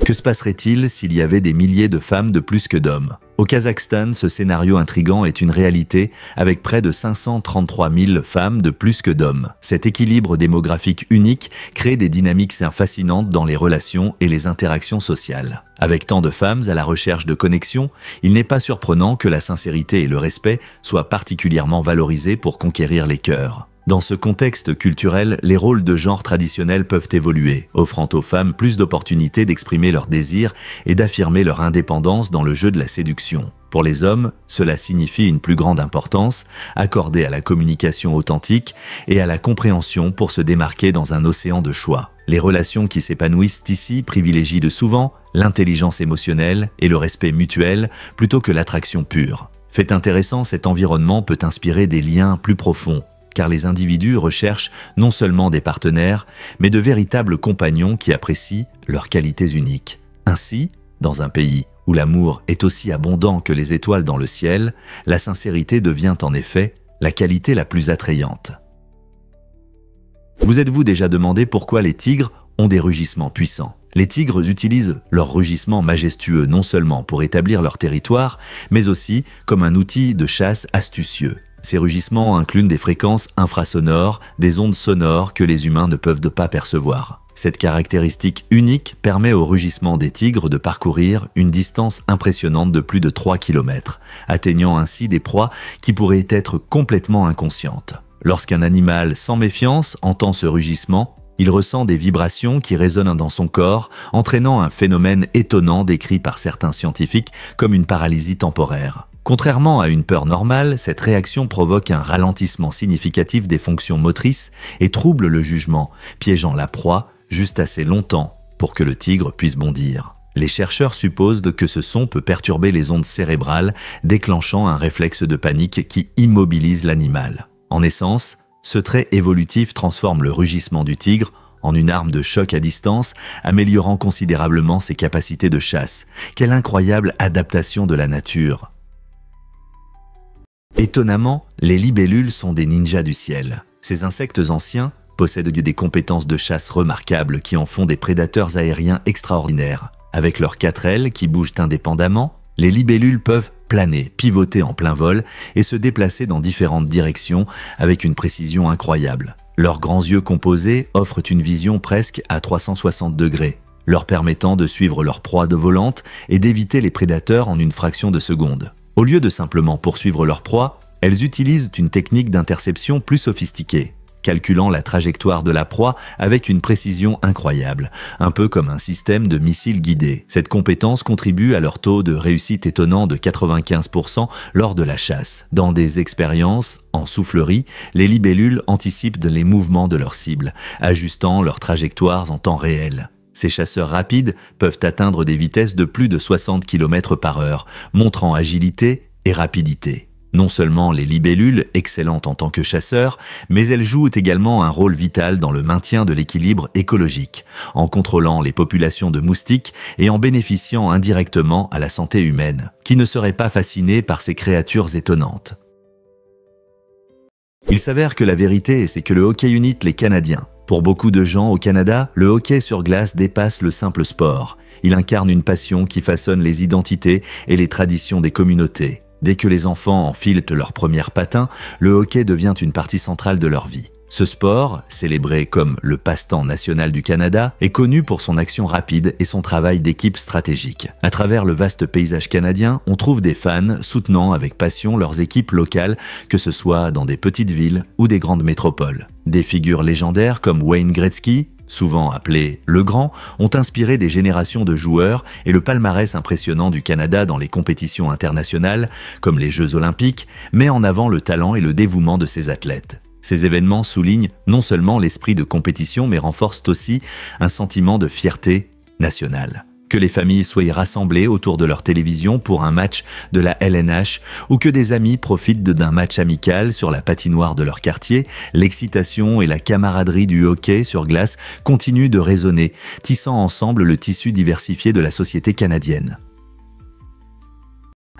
Que se passerait-il s'il y avait des milliers de femmes de plus que d'hommes? Au Kazakhstan, ce scénario intrigant est une réalité avec près de 533 000 femmes de plus que d'hommes. Cet équilibre démographique unique crée des dynamiques fascinantes dans les relations et les interactions sociales. Avec tant de femmes à la recherche de connexion, il n'est pas surprenant que la sincérité et le respect soient particulièrement valorisés pour conquérir les cœurs. Dans ce contexte culturel, les rôles de genre traditionnels peuvent évoluer, offrant aux femmes plus d'opportunités d'exprimer leurs désirs et d'affirmer leur indépendance dans le jeu de la séduction. Pour les hommes, cela signifie une plus grande importance accordée à la communication authentique et à la compréhension pour se démarquer dans un océan de choix. Les relations qui s'épanouissent ici privilégient de souvent l'intelligence émotionnelle et le respect mutuel plutôt que l'attraction pure. Fait intéressant, cet environnement peut inspirer des liens plus profonds, car les individus recherchent non seulement des partenaires, mais de véritables compagnons qui apprécient leurs qualités uniques. Ainsi, dans un pays où l'amour est aussi abondant que les étoiles dans le ciel, la sincérité devient en effet la qualité la plus attrayante. Vous êtes-vous déjà demandé pourquoi les tigres ont des rugissements puissants? Les tigres utilisent leurs rugissements majestueux non seulement pour établir leur territoire, mais aussi comme un outil de chasse astucieux. Ces rugissements incluent des fréquences infrasonores, des ondes sonores que les humains ne peuvent pas percevoir. Cette caractéristique unique permet au rugissement des tigres de parcourir une distance impressionnante de plus de 3 km, atteignant ainsi des proies qui pourraient être complètement inconscientes. Lorsqu'un animal sans méfiance entend ce rugissement, il ressent des vibrations qui résonnent dans son corps, entraînant un phénomène étonnant décrit par certains scientifiques comme une paralysie temporaire. Contrairement à une peur normale, cette réaction provoque un ralentissement significatif des fonctions motrices et trouble le jugement, piégeant la proie juste assez longtemps pour que le tigre puisse bondir. Les chercheurs supposent que ce son peut perturber les ondes cérébrales, déclenchant un réflexe de panique qui immobilise l'animal. En essence, ce trait évolutif transforme le rugissement du tigre en une arme de choc à distance, améliorant considérablement ses capacités de chasse. Quelle incroyable adaptation de la nature! Étonnamment, les libellules sont des ninjas du ciel. Ces insectes anciens possèdent des compétences de chasse remarquables qui en font des prédateurs aériens extraordinaires. Avec leurs 4 ailes qui bougent indépendamment, les libellules peuvent planer, pivoter en plein vol et se déplacer dans différentes directions avec une précision incroyable. Leurs grands yeux composés offrent une vision presque à 360 degrés, leur permettant de suivre leur proie de volante et d'éviter les prédateurs en une fraction de seconde. Au lieu de simplement poursuivre leur proie, elles utilisent une technique d'interception plus sophistiquée, calculant la trajectoire de la proie avec une précision incroyable, un peu comme un système de missiles guidés. Cette compétence contribue à leur taux de réussite étonnant de 95% lors de la chasse. Dans des expériences en soufflerie, les libellules anticipent les mouvements de leurs cibles, ajustant leurs trajectoires en temps réel. Ces chasseurs rapides peuvent atteindre des vitesses de plus de 60 km/h, montrant agilité et rapidité. Non seulement les libellules, excellentes en tant que chasseurs, mais elles jouent également un rôle vital dans le maintien de l'équilibre écologique, en contrôlant les populations de moustiques et en bénéficiant indirectement à la santé humaine. Qui ne serait pas fasciné par ces créatures étonnantes? Il s'avère que la vérité, c'est que le hockey unit les Canadiens. Pour beaucoup de gens au Canada, le hockey sur glace dépasse le simple sport. Il incarne une passion qui façonne les identités et les traditions des communautés. Dès que les enfants enfilent leurs premiers patins, le hockey devient une partie centrale de leur vie. Ce sport, célébré comme le passe-temps national du Canada, est connu pour son action rapide et son travail d'équipe stratégique. À travers le vaste paysage canadien, on trouve des fans soutenant avec passion leurs équipes locales, que ce soit dans des petites villes ou des grandes métropoles. Des figures légendaires comme Wayne Gretzky, souvent appelé Le Grand, ont inspiré des générations de joueurs et le palmarès impressionnant du Canada dans les compétitions internationales, comme les Jeux Olympiques, met en avant le talent et le dévouement de ces athlètes. Ces événements soulignent non seulement l'esprit de compétition, mais renforcent aussi un sentiment de fierté nationale. Que les familles soient rassemblées autour de leur télévision pour un match de la LNH ou que des amis profitent d'un match amical sur la patinoire de leur quartier, l'excitation et la camaraderie du hockey sur glace continuent de résonner, tissant ensemble le tissu diversifié de la société canadienne.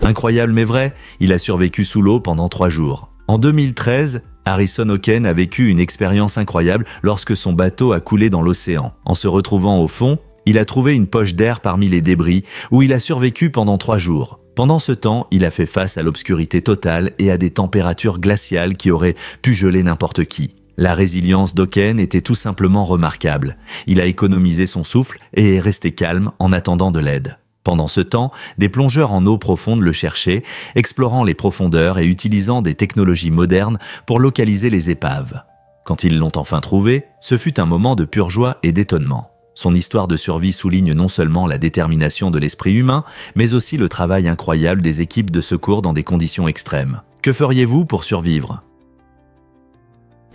Incroyable mais vrai, il a survécu sous l'eau pendant 3 jours. En 2013, Harrison Hocken a vécu une expérience incroyable lorsque son bateau a coulé dans l'océan. En se retrouvant au fond, Il a trouvé une poche d'air parmi les débris où il a survécu pendant 3 jours. Pendant ce temps, il a fait face à l'obscurité totale et à des températures glaciales qui auraient pu geler n'importe qui. La résilience d'Oken était tout simplement remarquable. Il a économisé son souffle et est resté calme en attendant de l'aide. Pendant ce temps, des plongeurs en eau profonde le cherchaient, explorant les profondeurs et utilisant des technologies modernes pour localiser les épaves. Quand ils l'ont enfin trouvé, ce fut un moment de pure joie et d'étonnement. Son histoire de survie souligne non seulement la détermination de l'esprit humain, mais aussi le travail incroyable des équipes de secours dans des conditions extrêmes. Que feriez-vous pour survivre ?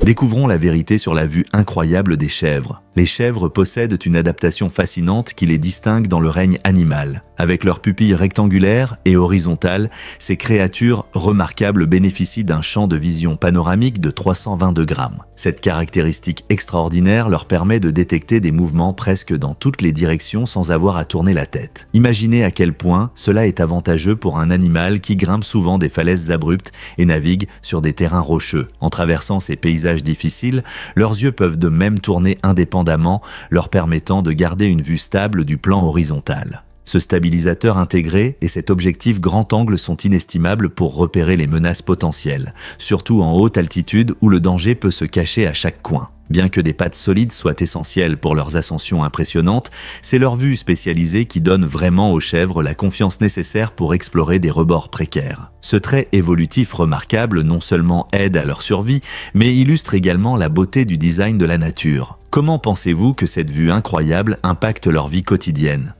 Découvrons la vérité sur la vue incroyable des chèvres. Les chèvres possèdent une adaptation fascinante qui les distingue dans le règne animal. Avec leurs pupilles rectangulaires et horizontales, ces créatures remarquables bénéficient d'un champ de vision panoramique de 320 degrés. Cette caractéristique extraordinaire leur permet de détecter des mouvements presque dans toutes les directions sans avoir à tourner la tête. Imaginez à quel point cela est avantageux pour un animal qui grimpe souvent des falaises abruptes et navigue sur des terrains rocheux. En traversant ces paysages difficiles, leurs yeux peuvent de même tourner indépendamment, leur permettant de garder une vue stable du plan horizontal. Ce stabilisateur intégré et cet objectif grand angle sont inestimables pour repérer les menaces potentielles, surtout en haute altitude où le danger peut se cacher à chaque coin. Bien que des pattes solides soient essentielles pour leurs ascensions impressionnantes, c'est leur vue spécialisée qui donne vraiment aux chèvres la confiance nécessaire pour explorer des rebords précaires. Ce trait évolutif remarquable non seulement aide à leur survie, mais illustre également la beauté du design de la nature. Comment pensez-vous que cette vue incroyable impacte leur vie quotidienne ?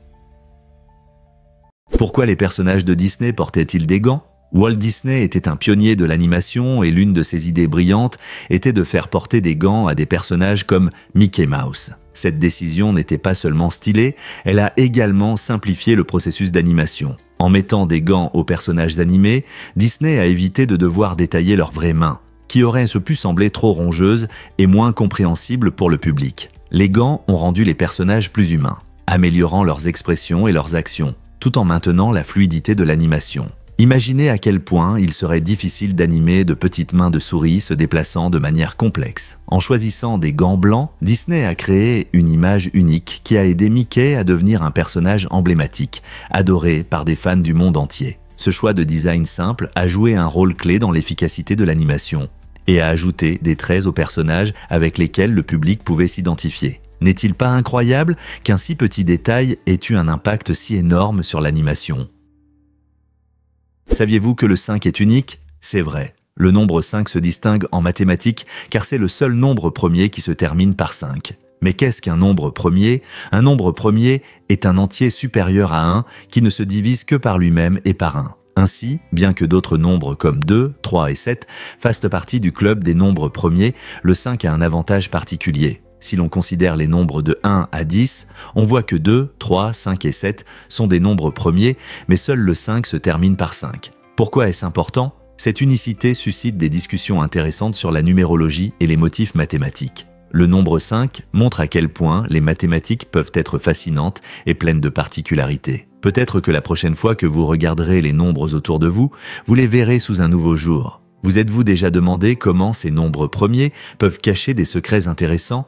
Pourquoi les personnages de Disney portaient-ils des gants ? Walt Disney était un pionnier de l'animation et l'une de ses idées brillantes était de faire porter des gants à des personnages comme Mickey Mouse. Cette décision n'était pas seulement stylée, elle a également simplifié le processus d'animation. En mettant des gants aux personnages animés, Disney a évité de devoir détailler leurs vraies mains, qui auraient pu sembler trop rongeuses et moins compréhensibles pour le public. Les gants ont rendu les personnages plus humains, améliorant leurs expressions et leurs actions, tout en maintenant la fluidité de l'animation. Imaginez à quel point il serait difficile d'animer de petites mains de souris se déplaçant de manière complexe. En choisissant des gants blancs, Disney a créé une image unique qui a aidé Mickey à devenir un personnage emblématique, adoré par des fans du monde entier. Ce choix de design simple a joué un rôle clé dans l'efficacité de l'animation et a ajouté des traits aux personnages avec lesquels le public pouvait s'identifier. N'est-il pas incroyable qu'un si petit détail ait eu un impact si énorme sur l'animation ? Saviez-vous que le 5 est unique ? C'est vrai. Le nombre 5 se distingue en mathématiques car c'est le seul nombre premier qui se termine par 5. Mais qu'est-ce qu'un nombre premier ? Un nombre premier est un entier supérieur à 1 qui ne se divise que par lui-même et par 1. Ainsi, bien que d'autres nombres comme 2, 3 et 7 fassent partie du club des nombres premiers, le 5 a un avantage particulier. Si l'on considère les nombres de 1 à 10, on voit que 2, 3, 5 et 7 sont des nombres premiers, mais seul le 5 se termine par 5. Pourquoi est-ce important ? Cette unicité suscite des discussions intéressantes sur la numérologie et les motifs mathématiques. Le nombre 5 montre à quel point les mathématiques peuvent être fascinantes et pleines de particularités. Peut-être que la prochaine fois que vous regarderez les nombres autour de vous, vous les verrez sous un nouveau jour. Vous êtes-vous déjà demandé comment ces nombres premiers peuvent cacher des secrets intéressants ?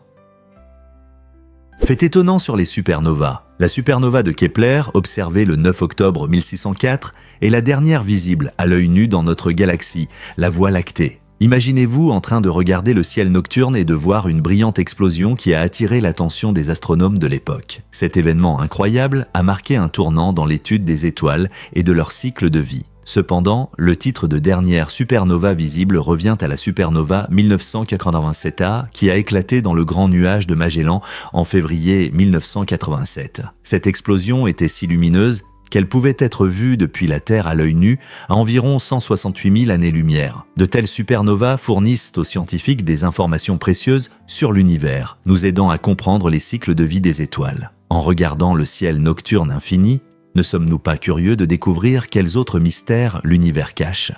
Fait étonnant sur les supernovas. La supernova de Kepler, observée le 9 octobre 1604, est la dernière visible à l'œil nu dans notre galaxie, la Voie lactée. Imaginez-vous en train de regarder le ciel nocturne et de voir une brillante explosion qui a attiré l'attention des astronomes de l'époque. Cet événement incroyable a marqué un tournant dans l'étude des étoiles et de leur cycle de vie. Cependant, le titre de dernière supernova visible revient à la supernova 1987A qui a éclaté dans le Grand Nuage de Magellan en février 1987. Cette explosion était si lumineuse qu'elle pouvait être vue depuis la Terre à l'œil nu à environ 168 000 années-lumière. De telles supernovas fournissent aux scientifiques des informations précieuses sur l'univers, nous aidant à comprendre les cycles de vie des étoiles. En regardant le ciel nocturne infini, ne sommes-nous pas curieux de découvrir quels autres mystères l'univers cache ?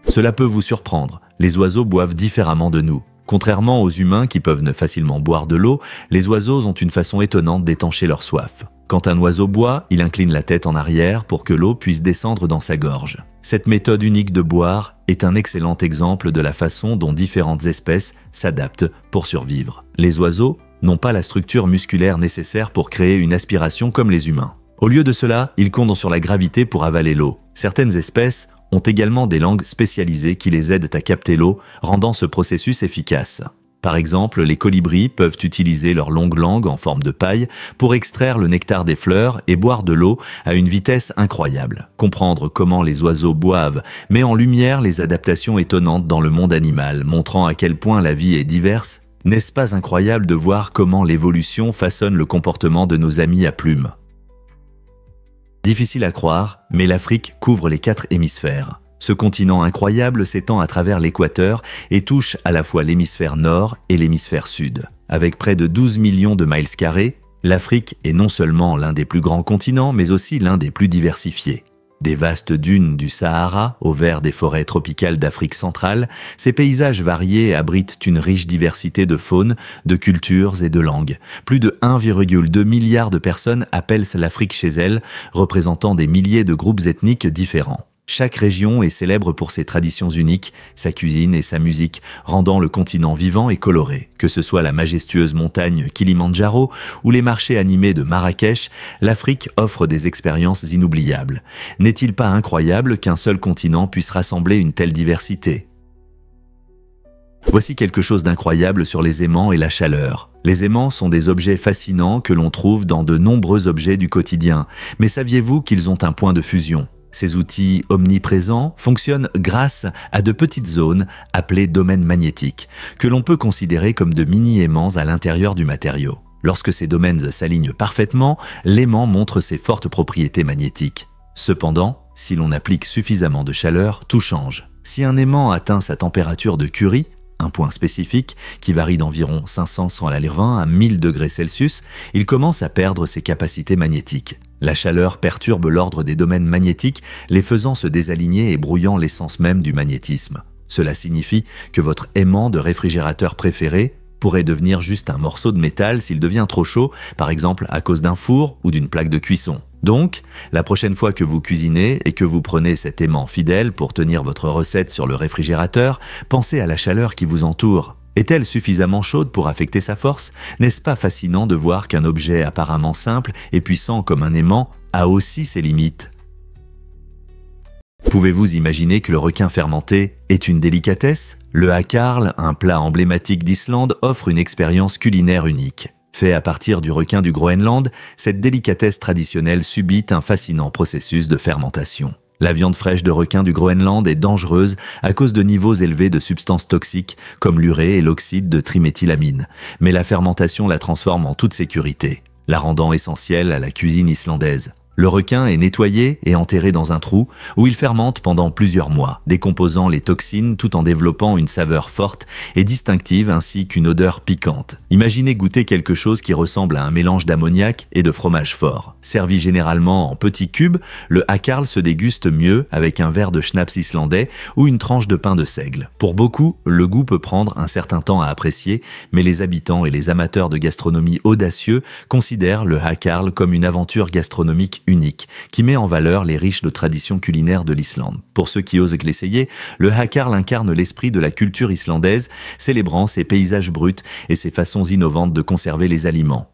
Cela peut vous surprendre, les oiseaux boivent différemment de nous. Contrairement aux humains qui peuvent facilement boire de l'eau, les oiseaux ont une façon étonnante d'étancher leur soif. Quand un oiseau boit, il incline la tête en arrière pour que l'eau puisse descendre dans sa gorge. Cette méthode unique de boire est un excellent exemple de la façon dont différentes espèces s'adaptent pour survivre. Les oiseaux n'ont pas la structure musculaire nécessaire pour créer une aspiration comme les humains. Au lieu de cela, ils comptent sur la gravité pour avaler l'eau. Certaines espèces ont également des langues spécialisées qui les aident à capter l'eau, rendant ce processus efficace. Par exemple, les colibris peuvent utiliser leur longue langue en forme de paille pour extraire le nectar des fleurs et boire de l'eau à une vitesse incroyable. Comprendre comment les oiseaux boivent met en lumière les adaptations étonnantes dans le monde animal, montrant à quel point la vie est diverse. N'est-ce pas incroyable de voir comment l'évolution façonne le comportement de nos amis à plumes? Difficile à croire, mais l'Afrique couvre les 4 hémisphères. Ce continent incroyable s'étend à travers l'équateur et touche à la fois l'hémisphère nord et l'hémisphère sud. Avec près de 12 millions de miles carrés, l'Afrique est non seulement l'un des plus grands continents, mais aussi l'un des plus diversifiés. Des vastes dunes du Sahara au vert des forêts tropicales d'Afrique centrale, ces paysages variés abritent une riche diversité de faune, de cultures et de langues. Plus de 1,2 milliard de personnes appellent l'Afrique chez elles, représentant des milliers de groupes ethniques différents. Chaque région est célèbre pour ses traditions uniques, sa cuisine et sa musique, rendant le continent vivant et coloré. Que ce soit la majestueuse montagne Kilimandjaro ou les marchés animés de Marrakech, l'Afrique offre des expériences inoubliables. N'est-il pas incroyable qu'un seul continent puisse rassembler une telle diversité ? Voici quelque chose d'incroyable sur les aimants et la chaleur. Les aimants sont des objets fascinants que l'on trouve dans de nombreux objets du quotidien. Mais saviez-vous qu'ils ont un point de fusion ? Ces outils omniprésents fonctionnent grâce à de petites zones appelées domaines magnétiques, que l'on peut considérer comme de mini-aimants à l'intérieur du matériau. Lorsque ces domaines s'alignent parfaitement, l'aimant montre ses fortes propriétés magnétiques. Cependant, si l'on applique suffisamment de chaleur, tout change. Si un aimant atteint sa température de Curie, un point spécifique qui varie d'environ 500-120 à 1000 degrés Celsius, il commence à perdre ses capacités magnétiques. La chaleur perturbe l'ordre des domaines magnétiques, les faisant se désaligner et brouillant l'essence même du magnétisme. Cela signifie que votre aimant de réfrigérateur préféré pourrait devenir juste un morceau de métal s'il devient trop chaud, par exemple à cause d'un four ou d'une plaque de cuisson. Donc, la prochaine fois que vous cuisinez et que vous prenez cet aimant fidèle pour tenir votre recette sur le réfrigérateur, pensez à la chaleur qui vous entoure. Est-elle suffisamment chaude pour affecter sa force? N'est-ce pas fascinant de voir qu'un objet apparemment simple et puissant comme un aimant a aussi ses limites? Pouvez-vous imaginer que le requin fermenté est une délicatesse? Le hakarl, un plat emblématique d'Islande, offre une expérience culinaire unique. Fait à partir du requin du Groenland, cette délicatesse traditionnelle subit un fascinant processus de fermentation. La viande fraîche de requin du Groenland est dangereuse à cause de niveaux élevés de substances toxiques comme l'urée et l'oxyde de triméthylamine, mais la fermentation la transforme en toute sécurité, la rendant essentielle à la cuisine islandaise. Le requin est nettoyé et enterré dans un trou où il fermente pendant plusieurs mois, décomposant les toxines tout en développant une saveur forte et distinctive ainsi qu'une odeur piquante. Imaginez goûter quelque chose qui ressemble à un mélange d'ammoniac et de fromage fort. Servi généralement en petits cubes, le hakarl se déguste mieux avec un verre de schnapps islandais ou une tranche de pain de seigle. Pour beaucoup, le goût peut prendre un certain temps à apprécier, mais les habitants et les amateurs de gastronomie audacieux considèrent le hakarl comme une aventure gastronomique unique, qui met en valeur les riches de traditions culinaires de l'Islande. Pour ceux qui osent l'essayer, le hakarl incarne l'esprit de la culture islandaise, célébrant ses paysages bruts et ses façons innovantes de conserver les aliments.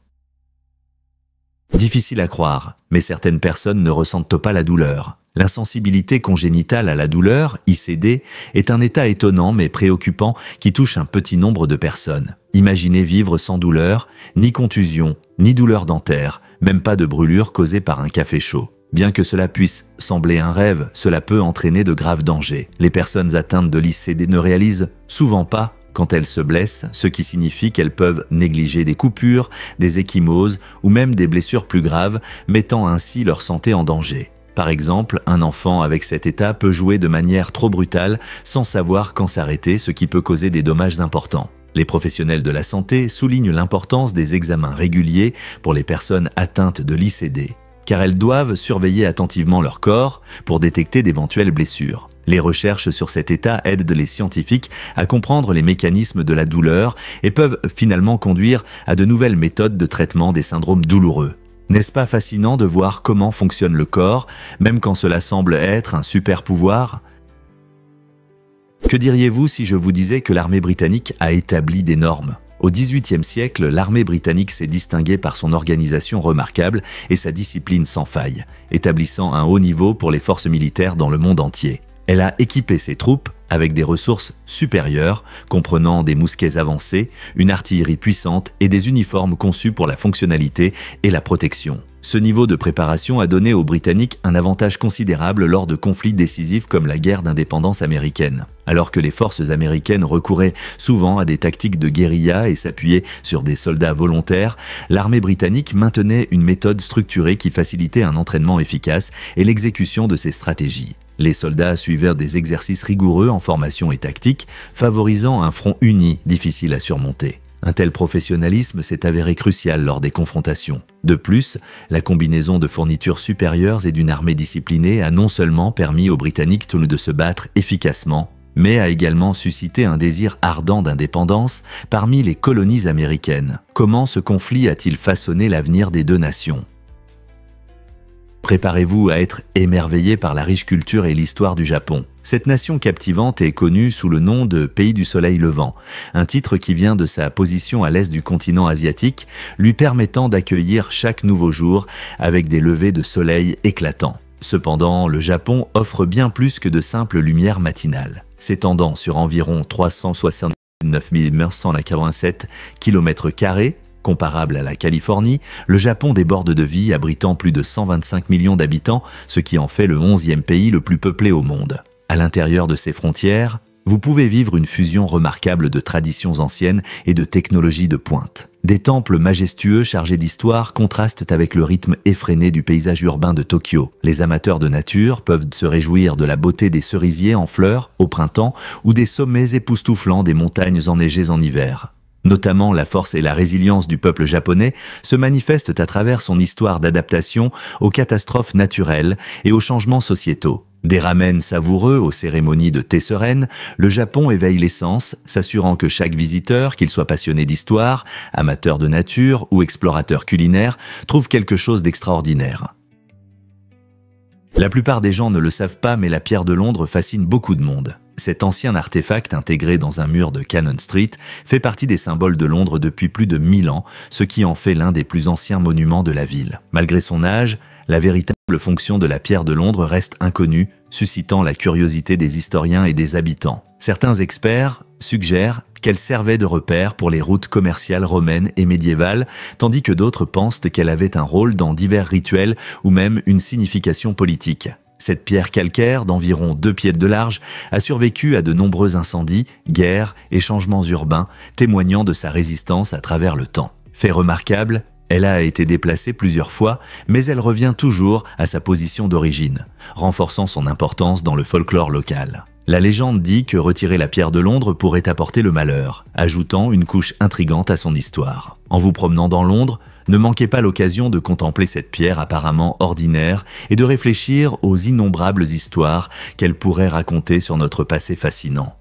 Difficile à croire, mais certaines personnes ne ressentent pas la douleur. L'insensibilité congénitale à la douleur, ICD, est un état étonnant mais préoccupant qui touche un petit nombre de personnes. Imaginez vivre sans douleur, ni contusion, ni douleur dentaire, même pas de brûlure causée par un café chaud. Bien que cela puisse sembler un rêve, cela peut entraîner de graves dangers. Les personnes atteintes de l'ICD ne réalisent souvent pas quand elles se blessent, ce qui signifie qu'elles peuvent négliger des coupures, des ecchymoses ou même des blessures plus graves, mettant ainsi leur santé en danger. Par exemple, un enfant avec cet état peut jouer de manière trop brutale sans savoir quand s'arrêter, ce qui peut causer des dommages importants. Les professionnels de la santé soulignent l'importance des examens réguliers pour les personnes atteintes de l'ICD, car elles doivent surveiller attentivement leur corps pour détecter d'éventuelles blessures. Les recherches sur cet état aident les scientifiques à comprendre les mécanismes de la douleur et peuvent finalement conduire à de nouvelles méthodes de traitement des syndromes douloureux. N'est-ce pas fascinant de voir comment fonctionne le corps, même quand cela semble être un super pouvoir ? Que diriez-vous si je vous disais que l'armée britannique a établi des normes ? Au XVIIIe siècle, l'armée britannique s'est distinguée par son organisation remarquable et sa discipline sans faille, établissant un haut niveau pour les forces militaires dans le monde entier. Elle a équipé ses troupes avec des ressources supérieures, comprenant des mousquets avancés, une artillerie puissante et des uniformes conçus pour la fonctionnalité et la protection. Ce niveau de préparation a donné aux Britanniques un avantage considérable lors de conflits décisifs comme la guerre d'indépendance américaine. Alors que les forces américaines recouraient souvent à des tactiques de guérilla et s'appuyaient sur des soldats volontaires, l'armée britannique maintenait une méthode structurée qui facilitait un entraînement efficace et l'exécution de ses stratégies. Les soldats suivaient des exercices rigoureux en formation et tactique, favorisant un front uni difficile à surmonter. Un tel professionnalisme s'est avéré crucial lors des confrontations. De plus, la combinaison de fournitures supérieures et d'une armée disciplinée a non seulement permis aux Britanniques de se battre efficacement, mais a également suscité un désir ardent d'indépendance parmi les colonies américaines. Comment ce conflit a-t-il façonné l'avenir des deux nations ? Préparez-vous à être émerveillé par la riche culture et l'histoire du Japon. Cette nation captivante est connue sous le nom de Pays du Soleil Levant, un titre qui vient de sa position à l'est du continent asiatique, lui permettant d'accueillir chaque nouveau jour avec des levées de soleil éclatants. Cependant, le Japon offre bien plus que de simples lumières matinales. S'étendant sur environ 369 987 km², comparable à la Californie, le Japon déborde de vie, abritant plus de 125 millions d'habitants, ce qui en fait le 11e pays le plus peuplé au monde. À l'intérieur de ses frontières, vous pouvez vivre une fusion remarquable de traditions anciennes et de technologies de pointe. Des temples majestueux chargés d'histoire contrastent avec le rythme effréné du paysage urbain de Tokyo. Les amateurs de nature peuvent se réjouir de la beauté des cerisiers en fleurs au printemps ou des sommets époustouflants des montagnes enneigées en hiver. Notamment, la force et la résilience du peuple japonais se manifestent à travers son histoire d'adaptation aux catastrophes naturelles et aux changements sociétaux. Des ramen savoureux aux cérémonies de thé sereine, le Japon éveille les sens, s'assurant que chaque visiteur, qu'il soit passionné d'histoire, amateur de nature ou explorateur culinaire, trouve quelque chose d'extraordinaire. La plupart des gens ne le savent pas, mais la pierre de Londres fascine beaucoup de monde. Cet ancien artefact intégré dans un mur de Cannon Street fait partie des symboles de Londres depuis plus de 1000 ans, ce qui en fait l'un des plus anciens monuments de la ville. Malgré son âge, la véritable fonction de la pierre de Londres reste inconnue, suscitant la curiosité des historiens et des habitants. Certains experts suggèrent qu'elle servait de repère pour les routes commerciales romaines et médiévales, tandis que d'autres pensent qu'elle avait un rôle dans divers rituels ou même une signification politique. Cette pierre calcaire d'environ 2 pieds de large a survécu à de nombreux incendies, guerres et changements urbains, témoignant de sa résistance à travers le temps. Fait remarquable, elle a été déplacée plusieurs fois, mais elle revient toujours à sa position d'origine, renforçant son importance dans le folklore local. La légende dit que retirer la pierre de Londres pourrait apporter le malheur, ajoutant une couche intrigante à son histoire. En vous promenant dans Londres, ne manquez pas l'occasion de contempler cette pierre apparemment ordinaire et de réfléchir aux innombrables histoires qu'elle pourrait raconter sur notre passé fascinant.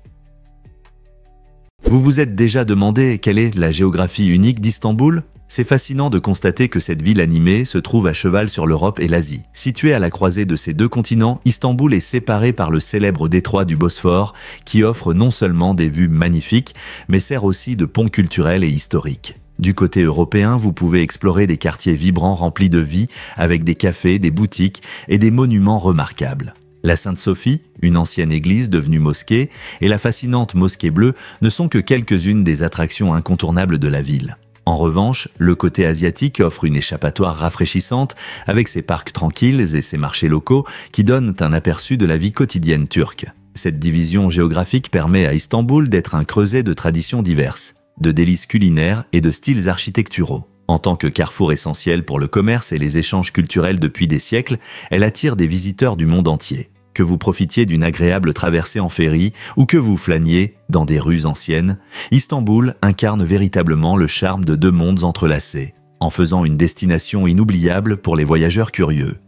Vous vous êtes déjà demandé quelle est la géographie unique d'Istanbul ? C'est fascinant de constater que cette ville animée se trouve à cheval sur l'Europe et l'Asie. Située à la croisée de ces deux continents, Istanbul est séparée par le célèbre détroit du Bosphore qui offre non seulement des vues magnifiques, mais sert aussi de pont culturel et historique. Du côté européen, vous pouvez explorer des quartiers vibrants remplis de vie avec des cafés, des boutiques et des monuments remarquables. La Sainte-Sophie, une ancienne église devenue mosquée, et la fascinante Mosquée Bleue ne sont que quelques-unes des attractions incontournables de la ville. En revanche, le côté asiatique offre une échappatoire rafraîchissante avec ses parcs tranquilles et ses marchés locaux qui donnent un aperçu de la vie quotidienne turque. Cette division géographique permet à Istanbul d'être un creuset de traditions diverses, de délices culinaires et de styles architecturaux. En tant que carrefour essentiel pour le commerce et les échanges culturels depuis des siècles, elle attire des visiteurs du monde entier. Que vous profitiez d'une agréable traversée en ferry ou que vous flâniez dans des rues anciennes, Istanbul incarne véritablement le charme de deux mondes entrelacés, en faisant une destination inoubliable pour les voyageurs curieux.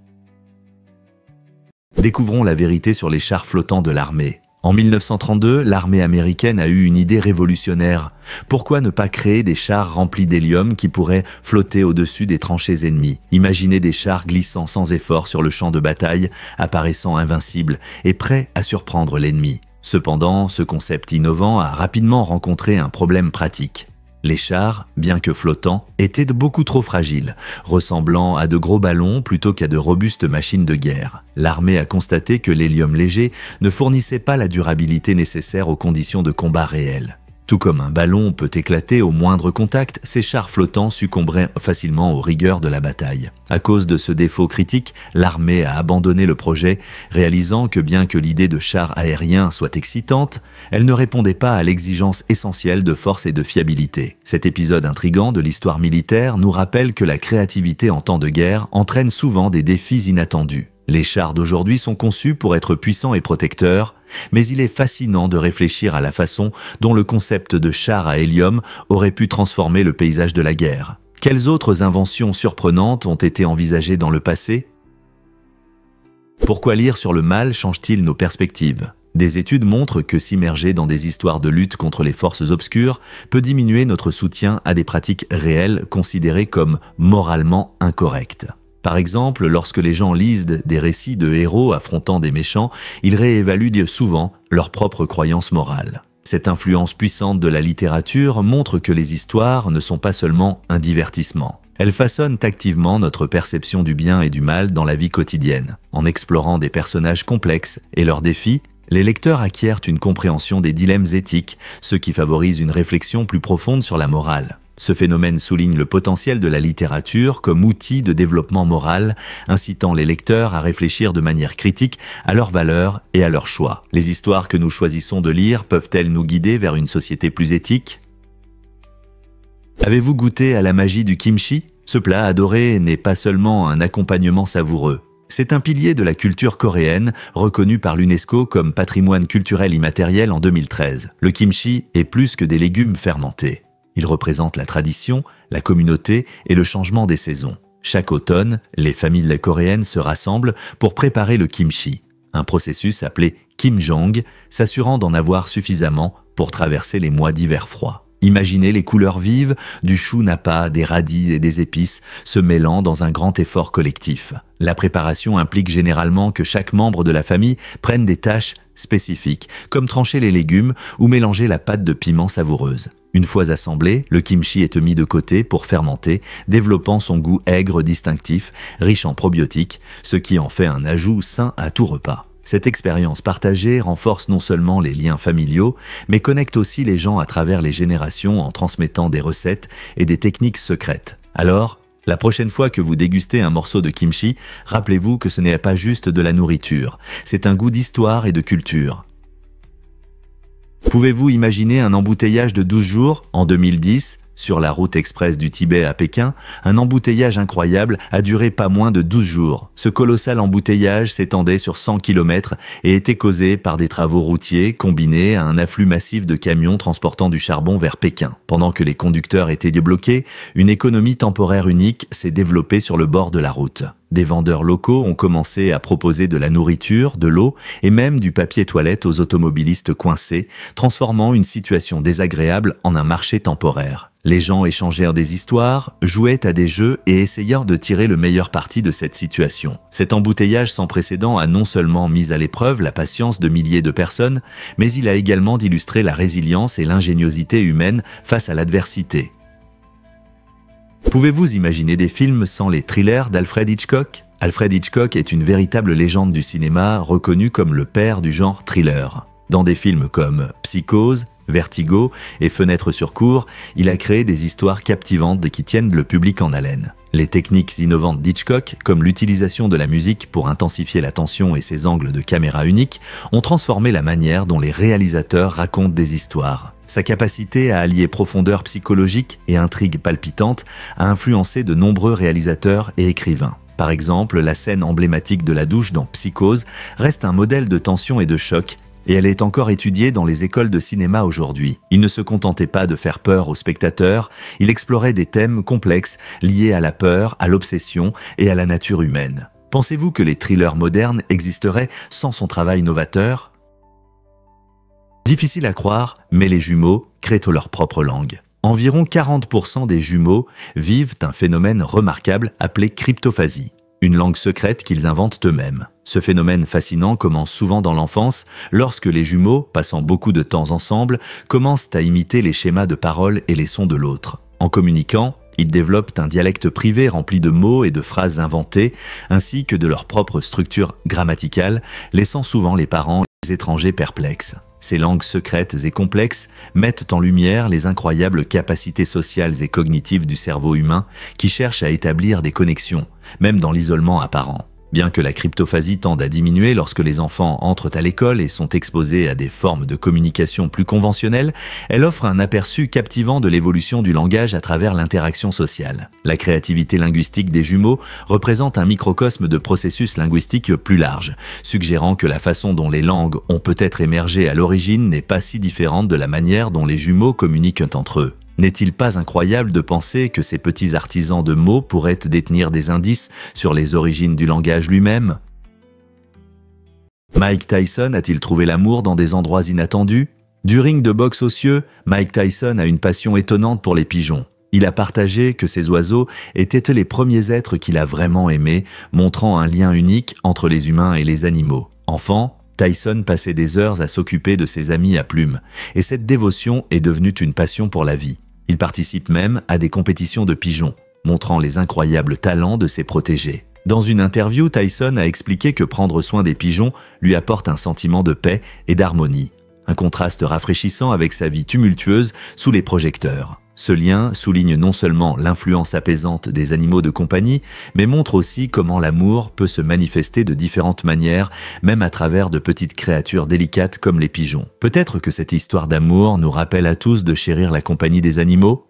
Découvrons la vérité sur les chars flottants de l'armée. En 1932, l'armée américaine a eu une idée révolutionnaire. Pourquoi ne pas créer des chars remplis d'hélium qui pourraient flotter au-dessus des tranchées ennemies? Imaginez des chars glissant sans effort sur le champ de bataille, apparaissant invincibles et prêts à surprendre l'ennemi. Cependant, ce concept innovant a rapidement rencontré un problème pratique. Les chars, bien que flottants, étaient beaucoup trop fragiles, ressemblant à de gros ballons plutôt qu'à de robustes machines de guerre. L'armée a constaté que l'hélium léger ne fournissait pas la durabilité nécessaire aux conditions de combat réelles. Tout comme un ballon peut éclater au moindre contact, ces chars flottants succomberaient facilement aux rigueurs de la bataille. À cause de ce défaut critique, l'armée a abandonné le projet, réalisant que bien que l'idée de chars aériens soit excitante, elle ne répondait pas à l'exigence essentielle de force et de fiabilité. Cet épisode intrigant de l'histoire militaire nous rappelle que la créativité en temps de guerre entraîne souvent des défis inattendus. Les chars d'aujourd'hui sont conçus pour être puissants et protecteurs, mais il est fascinant de réfléchir à la façon dont le concept de char à hélium aurait pu transformer le paysage de la guerre. Quelles autres inventions surprenantes ont été envisagées dans le passé? Pourquoi lire sur le mal change-t-il nos perspectives? Des études montrent que s'immerger dans des histoires de lutte contre les forces obscures peut diminuer notre soutien à des pratiques réelles considérées comme moralement incorrectes. Par exemple, lorsque les gens lisent des récits de héros affrontant des méchants, ils réévaluent souvent leurs propres croyances morales. Cette influence puissante de la littérature montre que les histoires ne sont pas seulement un divertissement. Elles façonnent activement notre perception du bien et du mal dans la vie quotidienne. En explorant des personnages complexes et leurs défis, les lecteurs acquièrent une compréhension des dilemmes éthiques, ce qui favorise une réflexion plus profonde sur la morale. Ce phénomène souligne le potentiel de la littérature comme outil de développement moral, incitant les lecteurs à réfléchir de manière critique à leurs valeurs et à leurs choix. Les histoires que nous choisissons de lire peuvent-elles nous guider vers une société plus éthique? Avez-vous goûté à la magie du kimchi? Ce plat adoré n'est pas seulement un accompagnement savoureux. C'est un pilier de la culture coréenne, reconnu par l'UNESCO comme patrimoine culturel immatériel en 2013. Le kimchi est plus que des légumes fermentés. Il représente la tradition, la communauté et le changement des saisons. Chaque automne, les familles coréennes se rassemblent pour préparer le kimchi, un processus appelé kimjong, s'assurant d'en avoir suffisamment pour traverser les mois d'hiver froid. Imaginez les couleurs vives du chou napa, des radis et des épices se mêlant dans un grand effort collectif. La préparation implique généralement que chaque membre de la famille prenne des tâches spécifiques, comme trancher les légumes ou mélanger la pâte de piment savoureuse. Une fois assemblé, le kimchi est mis de côté pour fermenter, développant son goût aigre distinctif, riche en probiotiques, ce qui en fait un ajout sain à tout repas. Cette expérience partagée renforce non seulement les liens familiaux, mais connecte aussi les gens à travers les générations en transmettant des recettes et des techniques secrètes. Alors, la prochaine fois que vous dégustez un morceau de kimchi, rappelez-vous que ce n'est pas juste de la nourriture, c'est un goût d'histoire et de culture. Pouvez-vous imaginer un embouteillage de 12 jours en 2010 sur la route express du Tibet à Pékin? Un embouteillage incroyable a duré pas moins de 12 jours. Ce colossal embouteillage s'étendait sur 100 km et était causé par des travaux routiers combinés à un afflux massif de camions transportant du charbon vers Pékin. Pendant que les conducteurs étaient débloqués, une économie temporaire unique s'est développée sur le bord de la route. Des vendeurs locaux ont commencé à proposer de la nourriture, de l'eau et même du papier toilette aux automobilistes coincés, transformant une situation désagréable en un marché temporaire. Les gens échangèrent des histoires, jouaient à des jeux et essayèrent de tirer le meilleur parti de cette situation. Cet embouteillage sans précédent a non seulement mis à l'épreuve la patience de milliers de personnes, mais il a également illustré la résilience et l'ingéniosité humaine face à l'adversité. Pouvez-vous imaginer des films sans les thrillers d'Alfred Hitchcock? Alfred Hitchcock est une véritable légende du cinéma, reconnu comme le père du genre thriller. Dans des films comme Psychose, Vertigo et Fenêtre sur cour, il a créé des histoires captivantes qui tiennent le public en haleine. Les techniques innovantes d'Hitchcock, comme l'utilisation de la musique pour intensifier la tension et ses angles de caméra uniques, ont transformé la manière dont les réalisateurs racontent des histoires. Sa capacité à allier profondeur psychologique et intrigue palpitante a influencé de nombreux réalisateurs et écrivains. Par exemple, la scène emblématique de la douche dans Psychose reste un modèle de tension et de choc, et elle est encore étudiée dans les écoles de cinéma aujourd'hui. Il ne se contentait pas de faire peur aux spectateurs, il explorait des thèmes complexes liés à la peur, à l'obsession et à la nature humaine. Pensez-vous que les thrillers modernes existeraient sans son travail novateur? Difficile à croire, mais les jumeaux créent leur propre langue. Environ 40% des jumeaux vivent un phénomène remarquable appelé cryptophasie. une langue secrète qu'ils inventent eux-mêmes. Ce phénomène fascinant commence souvent dans l'enfance, lorsque les jumeaux, passant beaucoup de temps ensemble, commencent à imiter les schémas de parole et les sons de l'autre. En communiquant, ils développent un dialecte privé rempli de mots et de phrases inventées, ainsi que de leur propre structure grammaticale, laissant souvent les parents et les étrangers perplexes. Ces langues secrètes et complexes mettent en lumière les incroyables capacités sociales et cognitives du cerveau humain qui cherche à établir des connexions, même dans l'isolement apparent. Bien que la cryptophasie tende à diminuer lorsque les enfants entrent à l'école et sont exposés à des formes de communication plus conventionnelles, elle offre un aperçu captivant de l'évolution du langage à travers l'interaction sociale. La créativité linguistique des jumeaux représente un microcosme de processus linguistiques plus large, suggérant que la façon dont les langues ont peut-être émergé à l'origine n'est pas si différente de la manière dont les jumeaux communiquent entre eux. N'est-il pas incroyable de penser que ces petits artisans de mots pourraient détenir des indices sur les origines du langage lui-même? Mike Tyson a-t-il trouvé l'amour dans des endroits inattendus? Du ring de boxe aux cieux, Mike Tyson a une passion étonnante pour les pigeons. Il a partagé que ces oiseaux étaient les premiers êtres qu'il a vraiment aimés, montrant un lien unique entre les humains et les animaux. Enfant, Tyson passait des heures à s'occuper de ses amis à plumes, et cette dévotion est devenue une passion pour la vie. Il participe même à des compétitions de pigeons, montrant les incroyables talents de ses protégés. Dans une interview, Tyson a expliqué que prendre soin des pigeons lui apporte un sentiment de paix et d'harmonie, un contraste rafraîchissant avec sa vie tumultueuse sous les projecteurs. Ce lien souligne non seulement l'influence apaisante des animaux de compagnie, mais montre aussi comment l'amour peut se manifester de différentes manières, même à travers de petites créatures délicates comme les pigeons. Peut-être que cette histoire d'amour nous rappelle à tous de chérir la compagnie des animaux?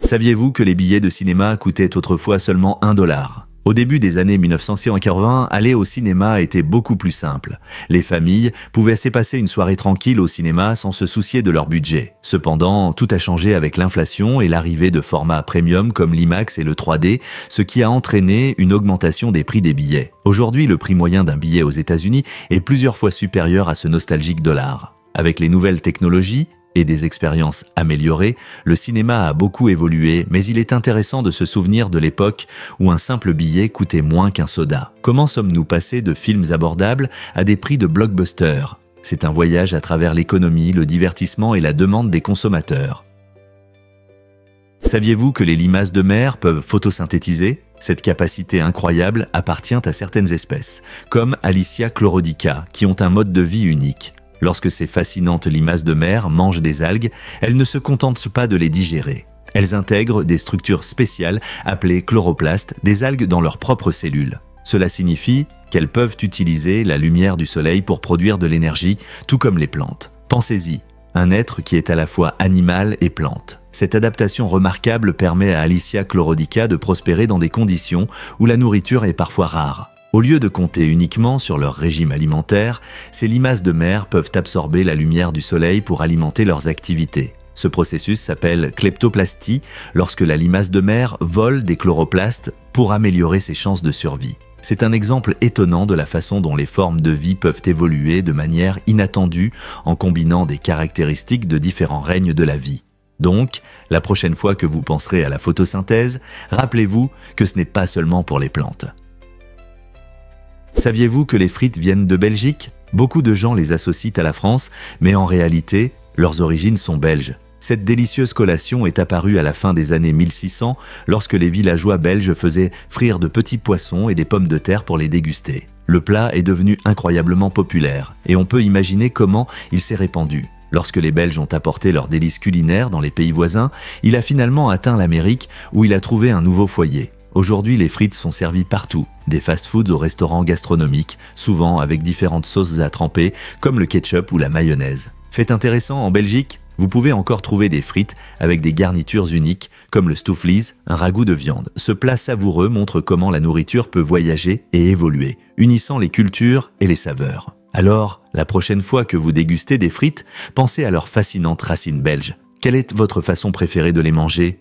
Saviez-vous que les billets de cinéma coûtaient autrefois seulement $1? Au début des années 1980, aller au cinéma était beaucoup plus simple. Les familles pouvaient s'y passer une soirée tranquille au cinéma sans se soucier de leur budget. Cependant, tout a changé avec l'inflation et l'arrivée de formats premium comme l'IMAX et le 3D, ce qui a entraîné une augmentation des prix des billets. Aujourd'hui, le prix moyen d'un billet aux États-Unis est plusieurs fois supérieur à ce nostalgique dollar. Avec les nouvelles technologies et des expériences améliorées, le cinéma a beaucoup évolué, mais il est intéressant de se souvenir de l'époque où un simple billet coûtait moins qu'un soda. Comment sommes-nous passés de films abordables à des prix de blockbusters? C'est un voyage à travers l'économie, le divertissement et la demande des consommateurs. Saviez-vous que les limaces de mer peuvent photosynthétiser? Cette capacité incroyable appartient à certaines espèces, comme Alicia chlorodica, qui ont un mode de vie unique. Lorsque ces fascinantes limaces de mer mangent des algues, elles ne se contentent pas de les digérer. Elles intègrent des structures spéciales appelées chloroplastes, des algues dans leurs propres cellules. Cela signifie qu'elles peuvent utiliser la lumière du soleil pour produire de l'énergie, tout comme les plantes. Pensez-y, un être qui est à la fois animal et plante. Cette adaptation remarquable permet à Alicia chlorodica de prospérer dans des conditions où la nourriture est parfois rare. Au lieu de compter uniquement sur leur régime alimentaire, ces limaces de mer peuvent absorber la lumière du soleil pour alimenter leurs activités. Ce processus s'appelle kleptoplastie, lorsque la limace de mer vole des chloroplastes pour améliorer ses chances de survie. C'est un exemple étonnant de la façon dont les formes de vie peuvent évoluer de manière inattendue en combinant des caractéristiques de différents règnes de la vie. Donc, la prochaine fois que vous penserez à la photosynthèse, rappelez-vous que ce n'est pas seulement pour les plantes. Saviez-vous que les frites viennent de Belgique? Beaucoup de gens les associent à la France, mais en réalité, leurs origines sont belges. Cette délicieuse collation est apparue à la fin des années 1600, lorsque les villageois belges faisaient frire de petits poissons et des pommes de terre pour les déguster. Le plat est devenu incroyablement populaire, et on peut imaginer comment il s'est répandu. Lorsque les Belges ont apporté leurs délices culinaires dans les pays voisins, il a finalement atteint l'Amérique, où il a trouvé un nouveau foyer. Aujourd'hui, les frites sont servies partout, des fast-foods aux restaurants gastronomiques, souvent avec différentes sauces à tremper, comme le ketchup ou la mayonnaise. Fait intéressant, en Belgique, vous pouvez encore trouver des frites avec des garnitures uniques, comme le stoofvlees, un ragoût de viande. Ce plat savoureux montre comment la nourriture peut voyager et évoluer, unissant les cultures et les saveurs. Alors, la prochaine fois que vous dégustez des frites, pensez à leurs fascinantes racines belges. Quelle est votre façon préférée de les manger ?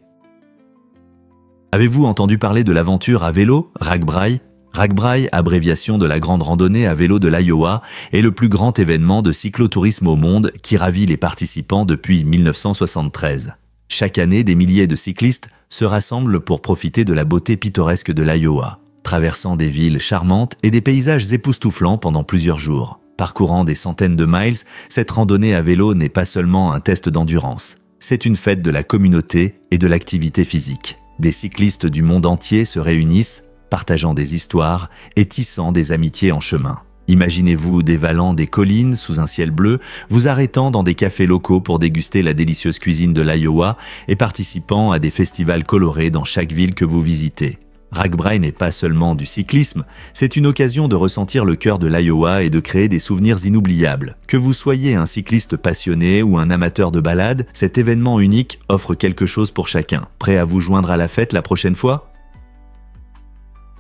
Avez-vous entendu parler de l'aventure à vélo, RAGBRAI? RAGBRAI, abréviation de la grande randonnée à vélo de l'Iowa, est le plus grand événement de cyclotourisme au monde qui ravit les participants depuis 1973. Chaque année, des milliers de cyclistes se rassemblent pour profiter de la beauté pittoresque de l'Iowa, traversant des villes charmantes et des paysages époustouflants pendant plusieurs jours. Parcourant des centaines de miles, cette randonnée à vélo n'est pas seulement un test d'endurance. C'est une fête de la communauté et de l'activité physique. Des cyclistes du monde entier se réunissent, partageant des histoires et tissant des amitiés en chemin. Imaginez-vous dévalant des collines sous un ciel bleu, vous arrêtant dans des cafés locaux pour déguster la délicieuse cuisine de l'Iowa et participant à des festivals colorés dans chaque ville que vous visitez. RAGBRAI n'est pas seulement du cyclisme, c'est une occasion de ressentir le cœur de l'Iowa et de créer des souvenirs inoubliables. Que vous soyez un cycliste passionné ou un amateur de balade, cet événement unique offre quelque chose pour chacun. Prêt à vous joindre à la fête la prochaine fois ?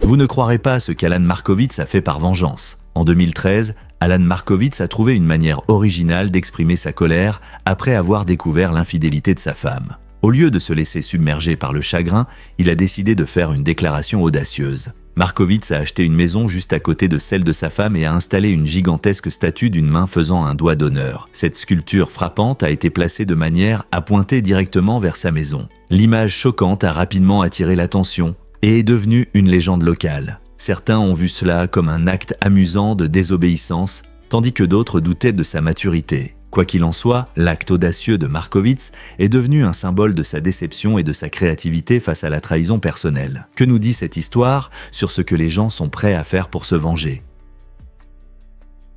Vous ne croirez pas ce qu'Alan Markovits a fait par vengeance. En 2013, Alan Markovits a trouvé une manière originale d'exprimer sa colère après avoir découvert l'infidélité de sa femme. Au lieu de se laisser submerger par le chagrin, il a décidé de faire une déclaration audacieuse. Markovits a acheté une maison juste à côté de celle de sa femme et a installé une gigantesque statue d'une main faisant un doigt d'honneur. Cette sculpture frappante a été placée de manière à pointer directement vers sa maison. L'image choquante a rapidement attiré l'attention et est devenue une légende locale. Certains ont vu cela comme un acte amusant de désobéissance, tandis que d'autres doutaient de sa maturité. Quoi qu'il en soit, l'acte audacieux de Markovits est devenu un symbole de sa déception et de sa créativité face à la trahison personnelle. Que nous dit cette histoire sur ce que les gens sont prêts à faire pour se venger ?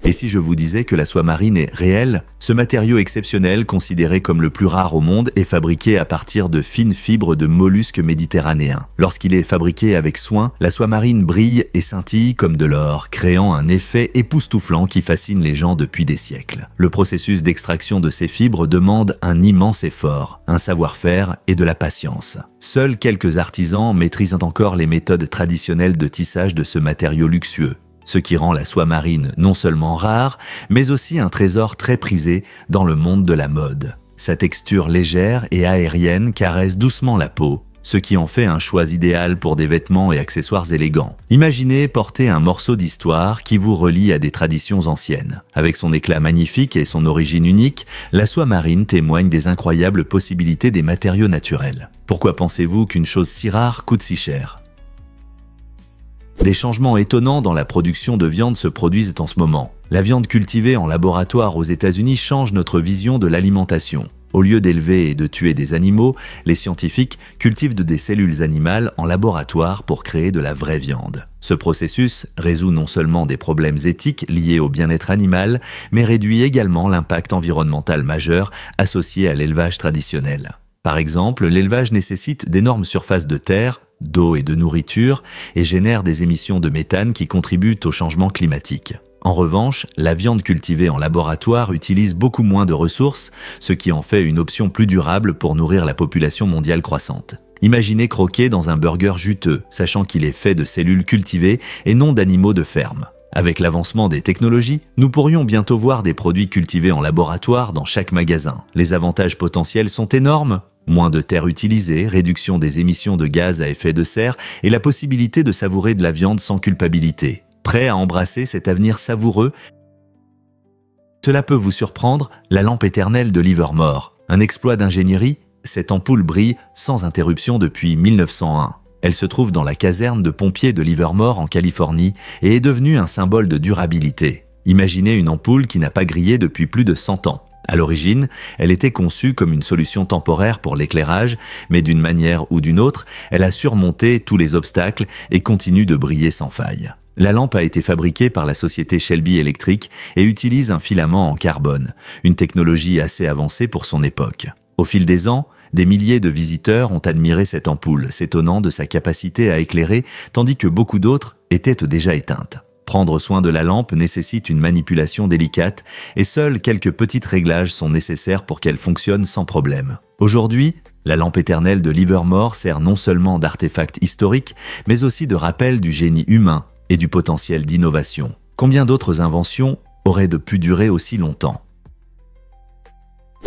Et si je vous disais que la soie marine est réelle, ce matériau exceptionnel, considéré comme le plus rare au monde, est fabriqué à partir de fines fibres de mollusques méditerranéens. Lorsqu'il est fabriqué avec soin, la soie marine brille et scintille comme de l'or, créant un effet époustouflant qui fascine les gens depuis des siècles. Le processus d'extraction de ces fibres demande un immense effort, un savoir-faire et de la patience. Seuls quelques artisans maîtrisent encore les méthodes traditionnelles de tissage de ce matériau luxueux, ce qui rend la soie marine non seulement rare, mais aussi un trésor très prisé dans le monde de la mode. Sa texture légère et aérienne caresse doucement la peau, ce qui en fait un choix idéal pour des vêtements et accessoires élégants. Imaginez porter un morceau d'histoire qui vous relie à des traditions anciennes. Avec son éclat magnifique et son origine unique, la soie marine témoigne des incroyables possibilités des matériaux naturels. Pourquoi pensez-vous qu'une chose si rare coûte si cher ? Des changements étonnants dans la production de viande se produisent en ce moment. La viande cultivée en laboratoire aux États-Unis change notre vision de l'alimentation. Au lieu d'élever et de tuer des animaux, les scientifiques cultivent des cellules animales en laboratoire pour créer de la vraie viande. Ce processus résout non seulement des problèmes éthiques liés au bien-être animal, mais réduit également l'impact environnemental majeur associé à l'élevage traditionnel. Par exemple, l'élevage nécessite d'énormes surfaces de terre, d'eau et de nourriture et génère des émissions de méthane qui contribuent au changement climatique. En revanche, la viande cultivée en laboratoire utilise beaucoup moins de ressources, ce qui en fait une option plus durable pour nourrir la population mondiale croissante. Imaginez croquer dans un burger juteux, sachant qu'il est fait de cellules cultivées et non d'animaux de ferme. Avec l'avancement des technologies, nous pourrions bientôt voir des produits cultivés en laboratoire dans chaque magasin. Les avantages potentiels sont énormes. Moins de terre utilisée, réduction des émissions de gaz à effet de serre et la possibilité de savourer de la viande sans culpabilité. Prêt à embrasser cet avenir savoureux ? Cela peut vous surprendre, la lampe éternelle de Livermore. Un exploit d'ingénierie, cette ampoule brille sans interruption depuis 1901. Elle se trouve dans la caserne de pompiers de Livermore en Californie et est devenue un symbole de durabilité. Imaginez une ampoule qui n'a pas grillé depuis plus de 100 ans. À l'origine, elle était conçue comme une solution temporaire pour l'éclairage, mais d'une manière ou d'une autre, elle a surmonté tous les obstacles et continue de briller sans faille. La lampe a été fabriquée par la société Shelby Electric et utilise un filament en carbone, une technologie assez avancée pour son époque. Au fil des ans, des milliers de visiteurs ont admiré cette ampoule, s'étonnant de sa capacité à éclairer, tandis que beaucoup d'autres étaient déjà éteintes. Prendre soin de la lampe nécessite une manipulation délicate et seuls quelques petits réglages sont nécessaires pour qu'elle fonctionne sans problème. Aujourd'hui, la lampe éternelle de Livermore sert non seulement d'artefact historique, mais aussi de rappel du génie humain et du potentiel d'innovation. Combien d'autres inventions auraient pu durer aussi longtemps ?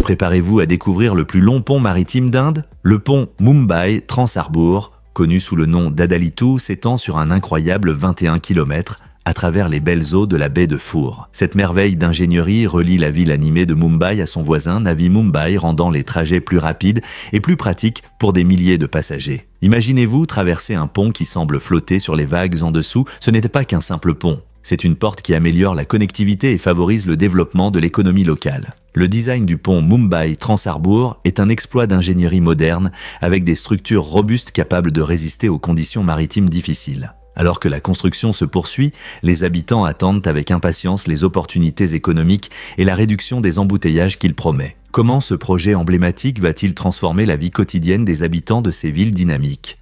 Préparez-vous à découvrir le plus long pont maritime d'Inde. Le pont Mumbai Trans Harbour, connu sous le nom d'Adalitu, s'étend sur un incroyable 21 km à travers les belles eaux de la baie de Four. Cette merveille d'ingénierie relie la ville animée de Mumbai à son voisin Navi Mumbai, rendant les trajets plus rapides et plus pratiques pour des milliers de passagers. Imaginez-vous traverser un pont qui semble flotter sur les vagues en dessous. Ce n'était pas qu'un simple pont. C'est une porte qui améliore la connectivité et favorise le développement de l'économie locale. Le design du pont Mumbai Trans-Harbour est un exploit d'ingénierie moderne avec des structures robustes capables de résister aux conditions maritimes difficiles. Alors que la construction se poursuit, les habitants attendent avec impatience les opportunités économiques et la réduction des embouteillages qu'il promet. Comment ce projet emblématique va-t-il transformer la vie quotidienne des habitants de ces villes dynamiques?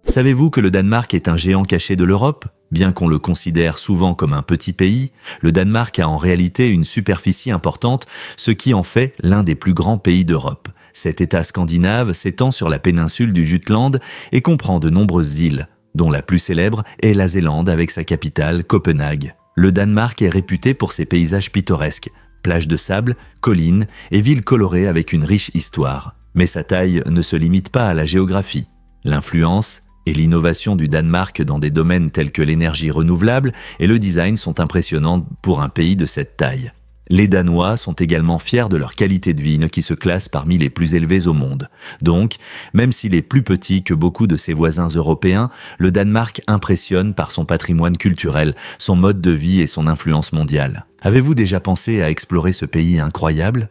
Savez-vous que le Danemark est un géant caché de l'Europe? Bien qu'on le considère souvent comme un petit pays, le Danemark a en réalité une superficie importante, ce qui en fait l'un des plus grands pays d'Europe. Cet État scandinave s'étend sur la péninsule du Jutland et comprend de nombreuses îles, dont la plus célèbre est la Zélande avec sa capitale, Copenhague. Le Danemark est réputé pour ses paysages pittoresques, plages de sable, collines et villes colorées avec une riche histoire. Mais sa taille ne se limite pas à la géographie. L'influence et l'innovation du Danemark dans des domaines tels que l'énergie renouvelable et le design sont impressionnantes pour un pays de cette taille. Les Danois sont également fiers de leur qualité de vie qui se classe parmi les plus élevées au monde. Donc, même s'il est plus petit que beaucoup de ses voisins européens, le Danemark impressionne par son patrimoine culturel, son mode de vie et son influence mondiale. Avez-vous déjà pensé à explorer ce pays incroyable?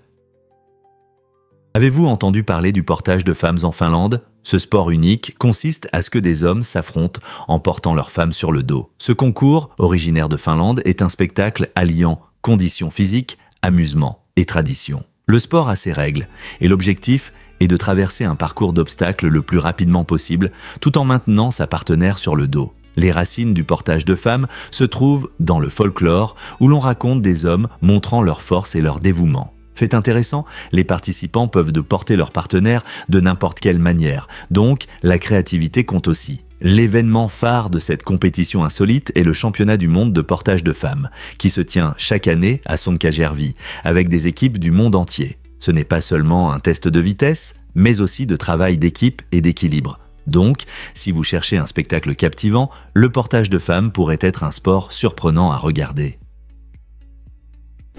Avez-vous entendu parler du portage de femmes en Finlande? Ce sport unique consiste à ce que des hommes s'affrontent en portant leurs femmes sur le dos. Ce concours, originaire de Finlande, est un spectacle alliant conditions physiques, amusement et tradition. Le sport a ses règles et l'objectif est de traverser un parcours d'obstacles le plus rapidement possible tout en maintenant sa partenaire sur le dos. Les racines du portage de femmes se trouvent dans le folklore où l'on raconte des hommes montrant leur force et leur dévouement. Fait intéressant, les participants peuvent porter leur partenaire de n'importe quelle manière, donc la créativité compte aussi. L'événement phare de cette compétition insolite est le championnat du monde de portage de femmes, qui se tient chaque année à Sonkajervi, avec des équipes du monde entier. Ce n'est pas seulement un test de vitesse, mais aussi de travail d'équipe et d'équilibre. Donc, si vous cherchez un spectacle captivant, le portage de femmes pourrait être un sport surprenant à regarder.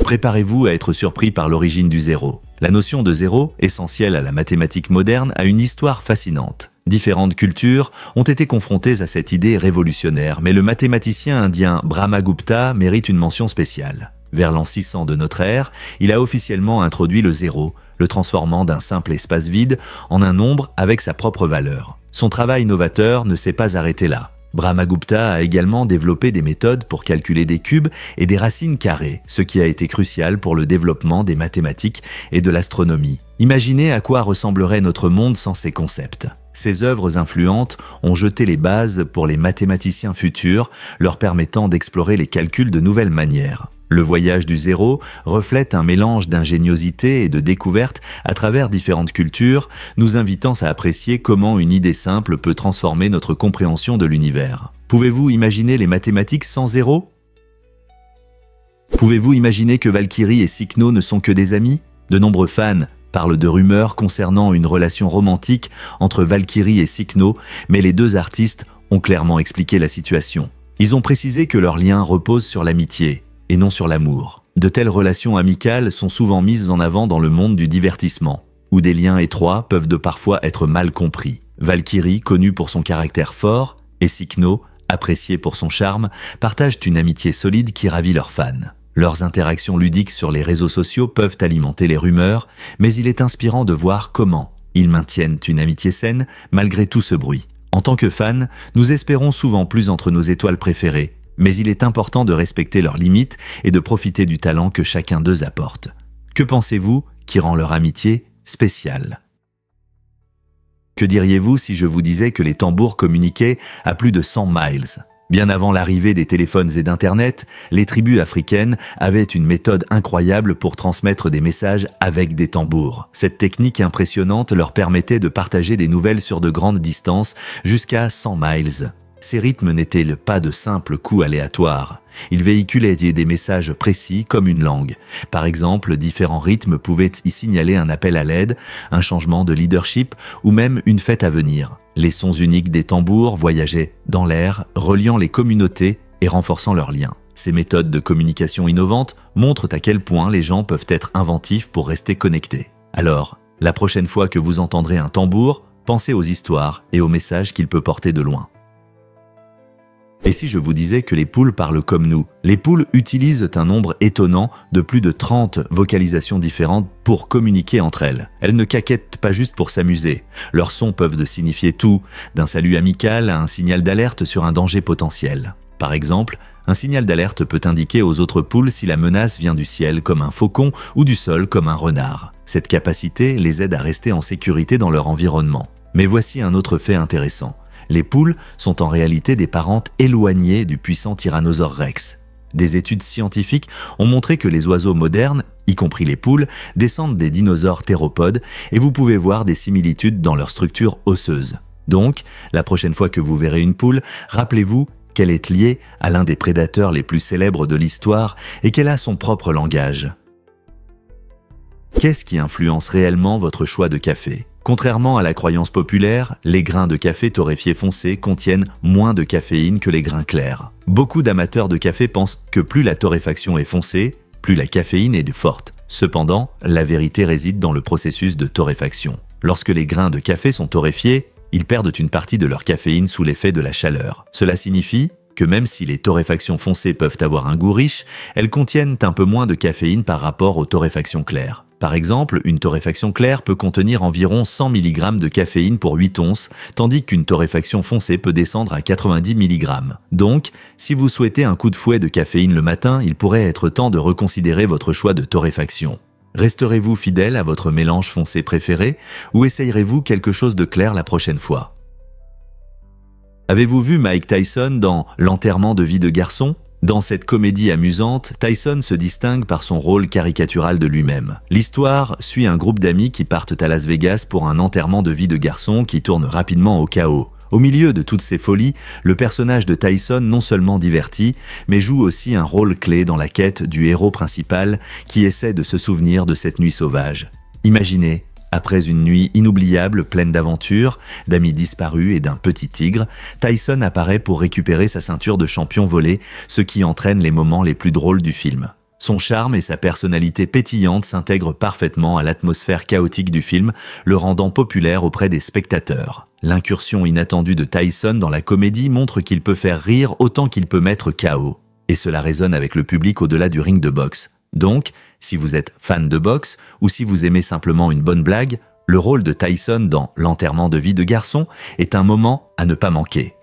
Préparez-vous à être surpris par l'origine du zéro. La notion de zéro, essentielle à la mathématique moderne, a une histoire fascinante. Différentes cultures ont été confrontées à cette idée révolutionnaire, mais le mathématicien indien Brahmagupta mérite une mention spéciale. Vers l'an 600 de notre ère, il a officiellement introduit le zéro, le transformant d'un simple espace vide en un nombre avec sa propre valeur. Son travail novateur ne s'est pas arrêté là. Brahmagupta a également développé des méthodes pour calculer des cubes et des racines carrées, ce qui a été crucial pour le développement des mathématiques et de l'astronomie. Imaginez à quoi ressemblerait notre monde sans ces concepts. Ces œuvres influentes ont jeté les bases pour les mathématiciens futurs, leur permettant d'explorer les calculs de nouvelles manières. Le voyage du zéro reflète un mélange d'ingéniosité et de découverte à travers différentes cultures, nous invitant à apprécier comment une idée simple peut transformer notre compréhension de l'univers. Pouvez-vous imaginer les mathématiques sans zéro? Pouvez-vous imaginer que Valkyrie et Cykno ne sont que des amis? De nombreux fans parlent de rumeurs concernant une relation romantique entre Valkyrie et Cykno, mais les deux artistes ont clairement expliqué la situation. Ils ont précisé que leur lien repose sur l'amitié et non sur l'amour. De telles relations amicales sont souvent mises en avant dans le monde du divertissement, où des liens étroits peuvent parfois être mal compris. Valkyrie, connue pour son caractère fort, et Cykno, apprécié pour son charme, partagent une amitié solide qui ravit leurs fans. Leurs interactions ludiques sur les réseaux sociaux peuvent alimenter les rumeurs, mais il est inspirant de voir comment ils maintiennent une amitié saine malgré tout ce bruit. En tant que fans, nous espérons souvent plus entre nos étoiles préférées, mais il est important de respecter leurs limites et de profiter du talent que chacun d'eux apporte. Que pensez-vous qui rend leur amitié spéciale? Que diriez-vous si je vous disais que les tambours communiquaient à plus de 100 miles? Bien avant l'arrivée des téléphones et d'Internet, les tribus africaines avaient une méthode incroyable pour transmettre des messages avec des tambours. Cette technique impressionnante leur permettait de partager des nouvelles sur de grandes distances, jusqu'à 100 miles. Ces rythmes n'étaient pas de simples coups aléatoires. Ils véhiculaient des messages précis comme une langue. Par exemple, différents rythmes pouvaient y signaler un appel à l'aide, un changement de leadership ou même une fête à venir. Les sons uniques des tambours voyageaient dans l'air, reliant les communautés et renforçant leurs liens. Ces méthodes de communication innovantes montrent à quel point les gens peuvent être inventifs pour rester connectés. Alors, la prochaine fois que vous entendrez un tambour, pensez aux histoires et aux messages qu'il peut porter de loin. Et si je vous disais que les poules parlent comme nous? Les poules utilisent un nombre étonnant de plus de 30 vocalisations différentes pour communiquer entre elles. Elles ne caquettent pas juste pour s'amuser. Leurs sons peuvent signifier tout, d'un salut amical à un signal d'alerte sur un danger potentiel. Par exemple, un signal d'alerte peut indiquer aux autres poules si la menace vient du ciel comme un faucon ou du sol comme un renard. Cette capacité les aide à rester en sécurité dans leur environnement. Mais voici un autre fait intéressant. Les poules sont en réalité des parentes éloignées du puissant Tyrannosaure Rex. Des études scientifiques ont montré que les oiseaux modernes, y compris les poules, descendent des dinosaures théropodes et vous pouvez voir des similitudes dans leur structure osseuse. Donc, la prochaine fois que vous verrez une poule, rappelez-vous qu'elle est liée à l'un des prédateurs les plus célèbres de l'histoire et qu'elle a son propre langage. Qu'est-ce qui influence réellement votre choix de café? Contrairement à la croyance populaire, les grains de café torréfié foncé contiennent moins de caféine que les grains clairs. Beaucoup d'amateurs de café pensent que plus la torréfaction est foncée, plus la caféine est forte. Cependant, la vérité réside dans le processus de torréfaction. Lorsque les grains de café sont torréfiés, ils perdent une partie de leur caféine sous l'effet de la chaleur. Cela signifie que même si les torréfactions foncées peuvent avoir un goût riche, elles contiennent un peu moins de caféine par rapport aux torréfactions claires. Par exemple, une torréfaction claire peut contenir environ 100 mg de caféine pour 8 onces, tandis qu'une torréfaction foncée peut descendre à 90 mg. Donc, si vous souhaitez un coup de fouet de caféine le matin, il pourrait être temps de reconsidérer votre choix de torréfaction. Resterez-vous fidèle à votre mélange foncé préféré ou essayerez-vous quelque chose de clair la prochaine fois? Avez-vous vu Mike Tyson dans L'enterrement de vie de garçon? Dans cette comédie amusante, Tyson se distingue par son rôle caricatural de lui-même. L'histoire suit un groupe d'amis qui partent à Las Vegas pour un enterrement de vie de garçon qui tourne rapidement au chaos. Au milieu de toutes ces folies, le personnage de Tyson non seulement divertit, mais joue aussi un rôle clé dans la quête du héros principal qui essaie de se souvenir de cette nuit sauvage. Imaginez, après une nuit inoubliable pleine d'aventures, d'amis disparus et d'un petit tigre, Tyson apparaît pour récupérer sa ceinture de champion volé, ce qui entraîne les moments les plus drôles du film. Son charme et sa personnalité pétillante s'intègrent parfaitement à l'atmosphère chaotique du film, le rendant populaire auprès des spectateurs. L'incursion inattendue de Tyson dans la comédie montre qu'il peut faire rire autant qu'il peut mettre KO. Et cela résonne avec le public au-delà du ring de boxe. Donc, si vous êtes fan de boxe ou si vous aimez simplement une bonne blague, le rôle de Tyson dans L'enterrement de vie de garçon est un moment à ne pas manquer.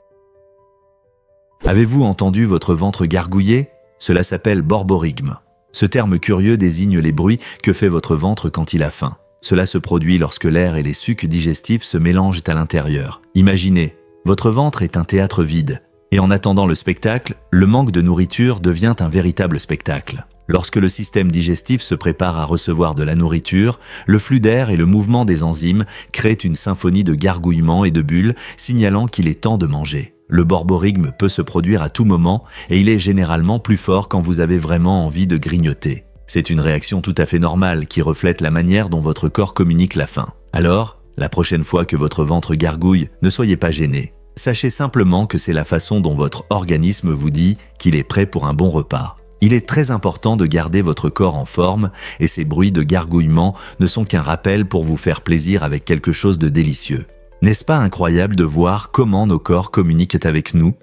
Avez-vous entendu votre ventre gargouiller? Cela s'appelle borborygme. Ce terme curieux désigne les bruits que fait votre ventre quand il a faim. Cela se produit lorsque l'air et les sucs digestifs se mélangent à l'intérieur. Imaginez, votre ventre est un théâtre vide. Et en attendant le spectacle, le manque de nourriture devient un véritable spectacle. Lorsque le système digestif se prépare à recevoir de la nourriture, le flux d'air et le mouvement des enzymes créent une symphonie de gargouillements et de bulles, signalant qu'il est temps de manger. Le borborygme peut se produire à tout moment et il est généralement plus fort quand vous avez vraiment envie de grignoter. C'est une réaction tout à fait normale qui reflète la manière dont votre corps communique la faim. Alors, la prochaine fois que votre ventre gargouille, ne soyez pas gêné. Sachez simplement que c'est la façon dont votre organisme vous dit qu'il est prêt pour un bon repas. Il est très important de garder votre corps en forme et ces bruits de gargouillement ne sont qu'un rappel pour vous faire plaisir avec quelque chose de délicieux. N'est-ce pas incroyable de voir comment nos corps communiquent avec nous?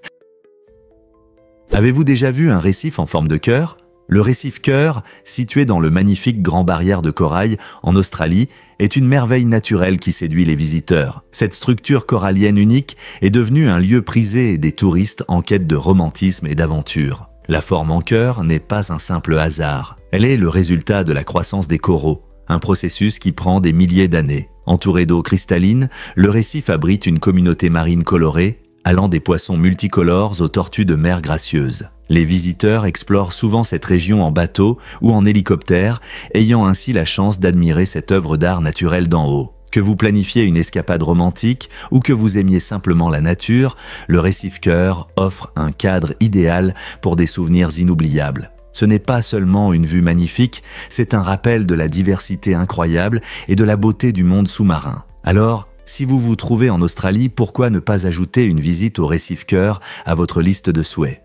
Avez-vous déjà vu un récif en forme de cœur? Le récif cœur, situé dans le magnifique Grand Barrière de Corail en Australie, est une merveille naturelle qui séduit les visiteurs. Cette structure corallienne unique est devenue un lieu prisé des touristes en quête de romantisme et d'aventure. La forme en cœur n'est pas un simple hasard. Elle est le résultat de la croissance des coraux, un processus qui prend des milliers d'années. Entouré d'eau cristalline, le récif abrite une communauté marine colorée, allant des poissons multicolores aux tortues de mer gracieuses. Les visiteurs explorent souvent cette région en bateau ou en hélicoptère, ayant ainsi la chance d'admirer cette œuvre d'art naturelle d'en haut. Que vous planifiez une escapade romantique ou que vous aimiez simplement la nature, le récif cœur offre un cadre idéal pour des souvenirs inoubliables. Ce n'est pas seulement une vue magnifique, c'est un rappel de la diversité incroyable et de la beauté du monde sous-marin. Alors, Si vous vous trouvez en Australie, pourquoi ne pas ajouter une visite au récif Cœur à votre liste de souhaits?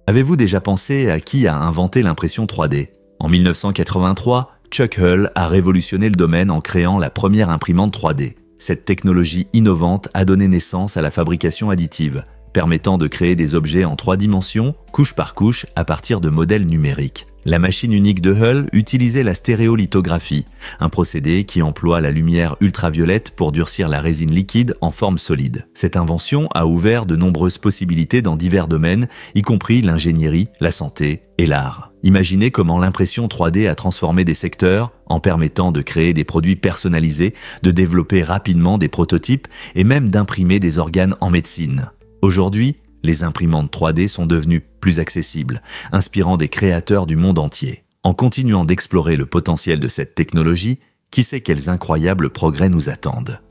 Avez-vous déjà pensé à qui a inventé l'impression 3D? En 1983, Chuck Hull a révolutionné le domaine en créant la première imprimante 3D. Cette technologie innovante a donné naissance à la fabrication additive, permettant de créer des objets en 3 dimensions, couche par couche, à partir de modèles numériques. La machine unique de Hull utilisait la stéréolithographie, un procédé qui emploie la lumière ultraviolette pour durcir la résine liquide en forme solide. Cette invention a ouvert de nombreuses possibilités dans divers domaines, y compris l'ingénierie, la santé et l'art. Imaginez comment l'impression 3D a transformé des secteurs en permettant de créer des produits personnalisés, de développer rapidement des prototypes et même d'imprimer des organes en médecine. Aujourd'hui, les imprimantes 3D sont devenues plus accessibles, inspirant des créateurs du monde entier. En continuant d'explorer le potentiel de cette technologie, qui sait quels incroyables progrès nous attendent?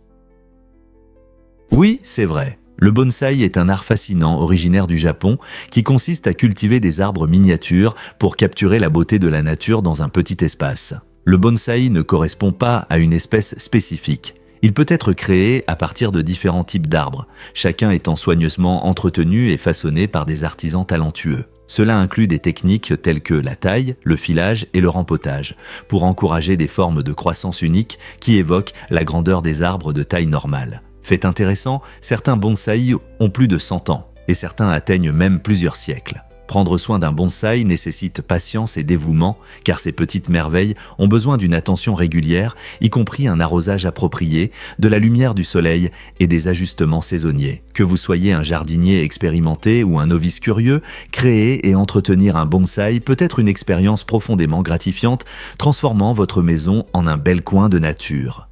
Oui, c'est vrai. Le bonsaï est un art fascinant originaire du Japon qui consiste à cultiver des arbres miniatures pour capturer la beauté de la nature dans un petit espace. Le bonsaï ne correspond pas à une espèce spécifique. Il peut être créé à partir de différents types d'arbres, chacun étant soigneusement entretenu et façonné par des artisans talentueux. Cela inclut des techniques telles que la taille, le filage et le rempotage, pour encourager des formes de croissance uniques qui évoquent la grandeur des arbres de taille normale. Fait intéressant, certains bonsaïs ont plus de 100 ans, et certains atteignent même plusieurs siècles. Prendre soin d'un bonsaï nécessite patience et dévouement, car ces petites merveilles ont besoin d'une attention régulière, y compris un arrosage approprié, de la lumière du soleil et des ajustements saisonniers. Que vous soyez un jardinier expérimenté ou un novice curieux, créer et entretenir un bonsaï peut être une expérience profondément gratifiante, transformant votre maison en un bel coin de nature.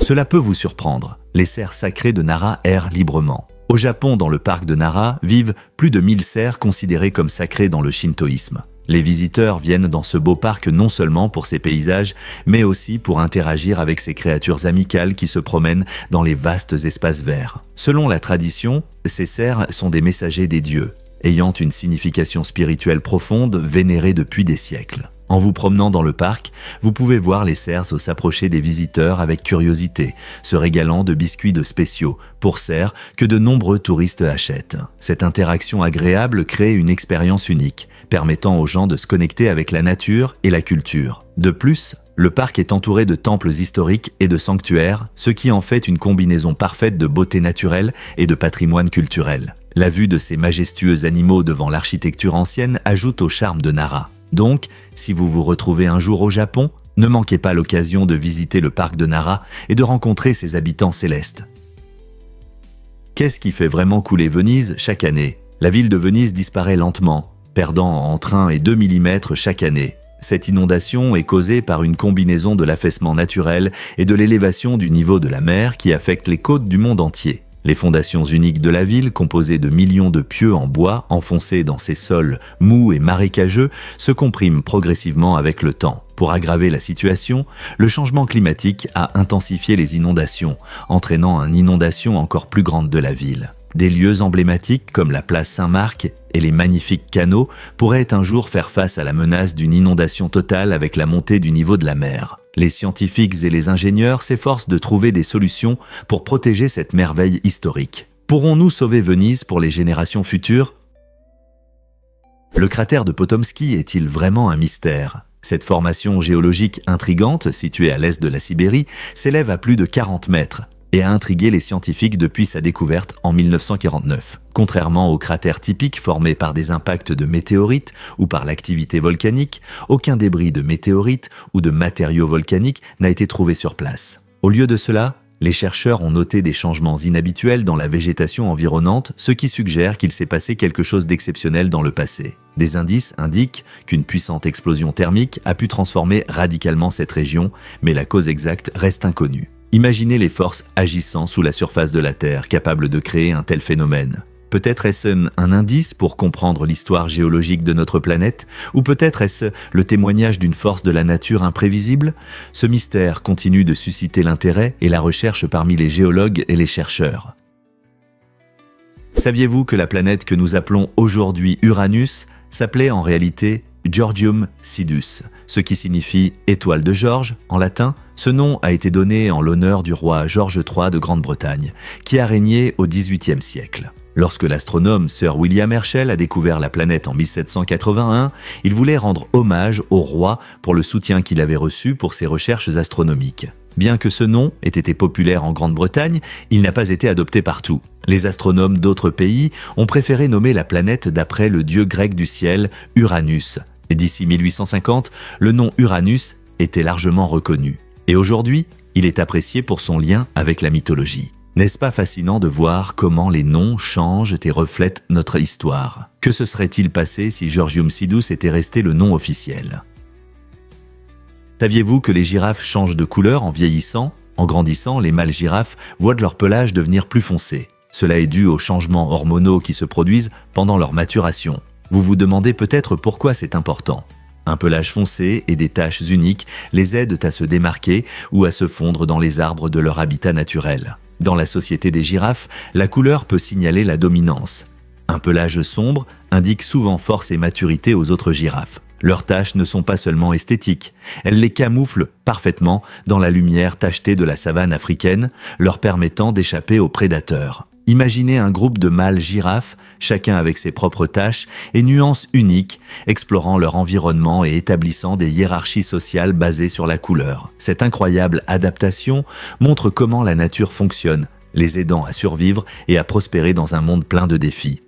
Cela peut vous surprendre, les cerfs sacrés de Nara errent librement. Au Japon, dans le parc de Nara, vivent plus de 1000 cerfs considérés comme sacrés dans le shintoïsme. Les visiteurs viennent dans ce beau parc non seulement pour ses paysages, mais aussi pour interagir avec ces créatures amicales qui se promènent dans les vastes espaces verts. Selon la tradition, ces cerfs sont des messagers des dieux, ayant une signification spirituelle profonde vénérée depuis des siècles. En vous promenant dans le parc, vous pouvez voir les cerfs s'approcher des visiteurs avec curiosité, se régalant de biscuits de spéciaux pour cerfs que de nombreux touristes achètent. Cette interaction agréable crée une expérience unique, permettant aux gens de se connecter avec la nature et la culture. De plus, le parc est entouré de temples historiques et de sanctuaires, ce qui en fait une combinaison parfaite de beauté naturelle et de patrimoine culturel. La vue de ces majestueux animaux devant l'architecture ancienne ajoute au charme de Nara. Donc, si vous vous retrouvez un jour au Japon, ne manquez pas l'occasion de visiter le parc de Nara et de rencontrer ses habitants célestes. Qu'est-ce qui fait vraiment couler Venise chaque année? La ville de Venise disparaît lentement, perdant entre 1 et 2 mm chaque année. Cette inondation est causée par une combinaison de l'affaissement naturel et de l'élévation du niveau de la mer qui affecte les côtes du monde entier. Les fondations uniques de la ville, composées de millions de pieux en bois enfoncés dans ces sols mous et marécageux, se compriment progressivement avec le temps. Pour aggraver la situation, le changement climatique a intensifié les inondations, entraînant une inondation encore plus grande de la ville. Des lieux emblématiques comme la place Saint-Marc et les magnifiques canaux pourraient un jour faire face à la menace d'une inondation totale avec la montée du niveau de la mer. Les scientifiques et les ingénieurs s'efforcent de trouver des solutions pour protéger cette merveille historique. Pourrons-nous sauver Venise pour les générations futures? Le cratère de Potomski est-il vraiment un mystère? Cette formation géologique intrigante, située à l'est de la Sibérie, s'élève à plus de 40 mètres et a intrigué les scientifiques depuis sa découverte en 1949. Contrairement aux cratères typiques formés par des impacts de météorites ou par l'activité volcanique, aucun débris de météorites ou de matériaux volcaniques n'a été trouvé sur place. Au lieu de cela, les chercheurs ont noté des changements inhabituels dans la végétation environnante, ce qui suggère qu'il s'est passé quelque chose d'exceptionnel dans le passé. Des indices indiquent qu'une puissante explosion thermique a pu transformer radicalement cette région, mais la cause exacte reste inconnue. Imaginez les forces agissant sous la surface de la Terre, capables de créer un tel phénomène. Peut-être est-ce un indice pour comprendre l'histoire géologique de notre planète, ou peut-être est-ce le témoignage d'une force de la nature imprévisible? Ce mystère continue de susciter l'intérêt et la recherche parmi les géologues et les chercheurs. Saviez-vous que la planète que nous appelons aujourd'hui Uranus s'appelait en réalité Georgium Sidus, ce qui signifie « étoile de George » en latin. Ce nom a été donné en l'honneur du roi George III de Grande-Bretagne, qui a régné au XVIIIe siècle. Lorsque l'astronome Sir William Herschel a découvert la planète en 1781, il voulait rendre hommage au roi pour le soutien qu'il avait reçu pour ses recherches astronomiques. Bien que ce nom ait été populaire en Grande-Bretagne, il n'a pas été adopté partout. Les astronomes d'autres pays ont préféré nommer la planète d'après le dieu grec du ciel, Uranus. Et d'ici 1850, le nom Uranus était largement reconnu. Et aujourd'hui, il est apprécié pour son lien avec la mythologie. N'est-ce pas fascinant de voir comment les noms changent et reflètent notre histoire? Que se serait-il passé si Georgium Sidus était resté le nom officiel? Saviez-vous que les girafes changent de couleur en vieillissant? En grandissant, les mâles girafes voient de leur pelage devenir plus foncé. Cela est dû aux changements hormonaux qui se produisent pendant leur maturation. Vous vous demandez peut-être pourquoi c'est important. Un pelage foncé et des taches uniques les aident à se démarquer ou à se fondre dans les arbres de leur habitat naturel. Dans la société des girafes, la couleur peut signaler la dominance. Un pelage sombre indique souvent force et maturité aux autres girafes. Leurs taches ne sont pas seulement esthétiques, elles les camouflent parfaitement dans la lumière tachetée de la savane africaine, leur permettant d'échapper aux prédateurs. Imaginez un groupe de mâles girafes, chacun avec ses propres taches et nuances uniques, explorant leur environnement et établissant des hiérarchies sociales basées sur la couleur. Cette incroyable adaptation montre comment la nature fonctionne, les aidant à survivre et à prospérer dans un monde plein de défis.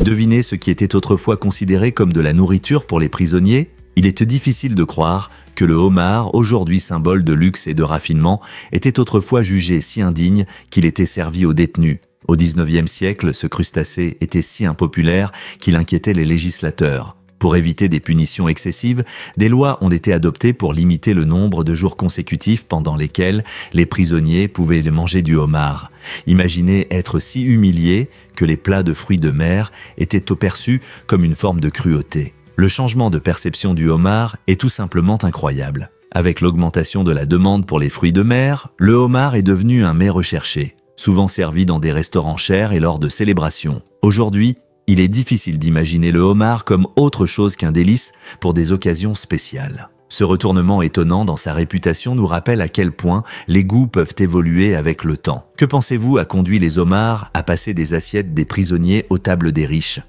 Devinez ce qui était autrefois considéré comme de la nourriture pour les prisonniers? Il est difficile de croire que le homard, aujourd'hui symbole de luxe et de raffinement, était autrefois jugé si indigne qu'il était servi aux détenus. Au XIXe siècle, ce crustacé était si impopulaire qu'il inquiétait les législateurs. Pour éviter des punitions excessives, des lois ont été adoptées pour limiter le nombre de jours consécutifs pendant lesquels les prisonniers pouvaient manger du homard. Imaginez être si humilié que les plats de fruits de mer étaient perçus comme une forme de cruauté. Le changement de perception du homard est tout simplement incroyable. Avec l'augmentation de la demande pour les fruits de mer, le homard est devenu un mets recherché, souvent servi dans des restaurants chers et lors de célébrations. Aujourd'hui, il est difficile d'imaginer le homard comme autre chose qu'un délice pour des occasions spéciales. Ce retournement étonnant dans sa réputation nous rappelle à quel point les goûts peuvent évoluer avec le temps. Que pensez-vous a conduit les homards à passer des assiettes des prisonniers aux tables des riches?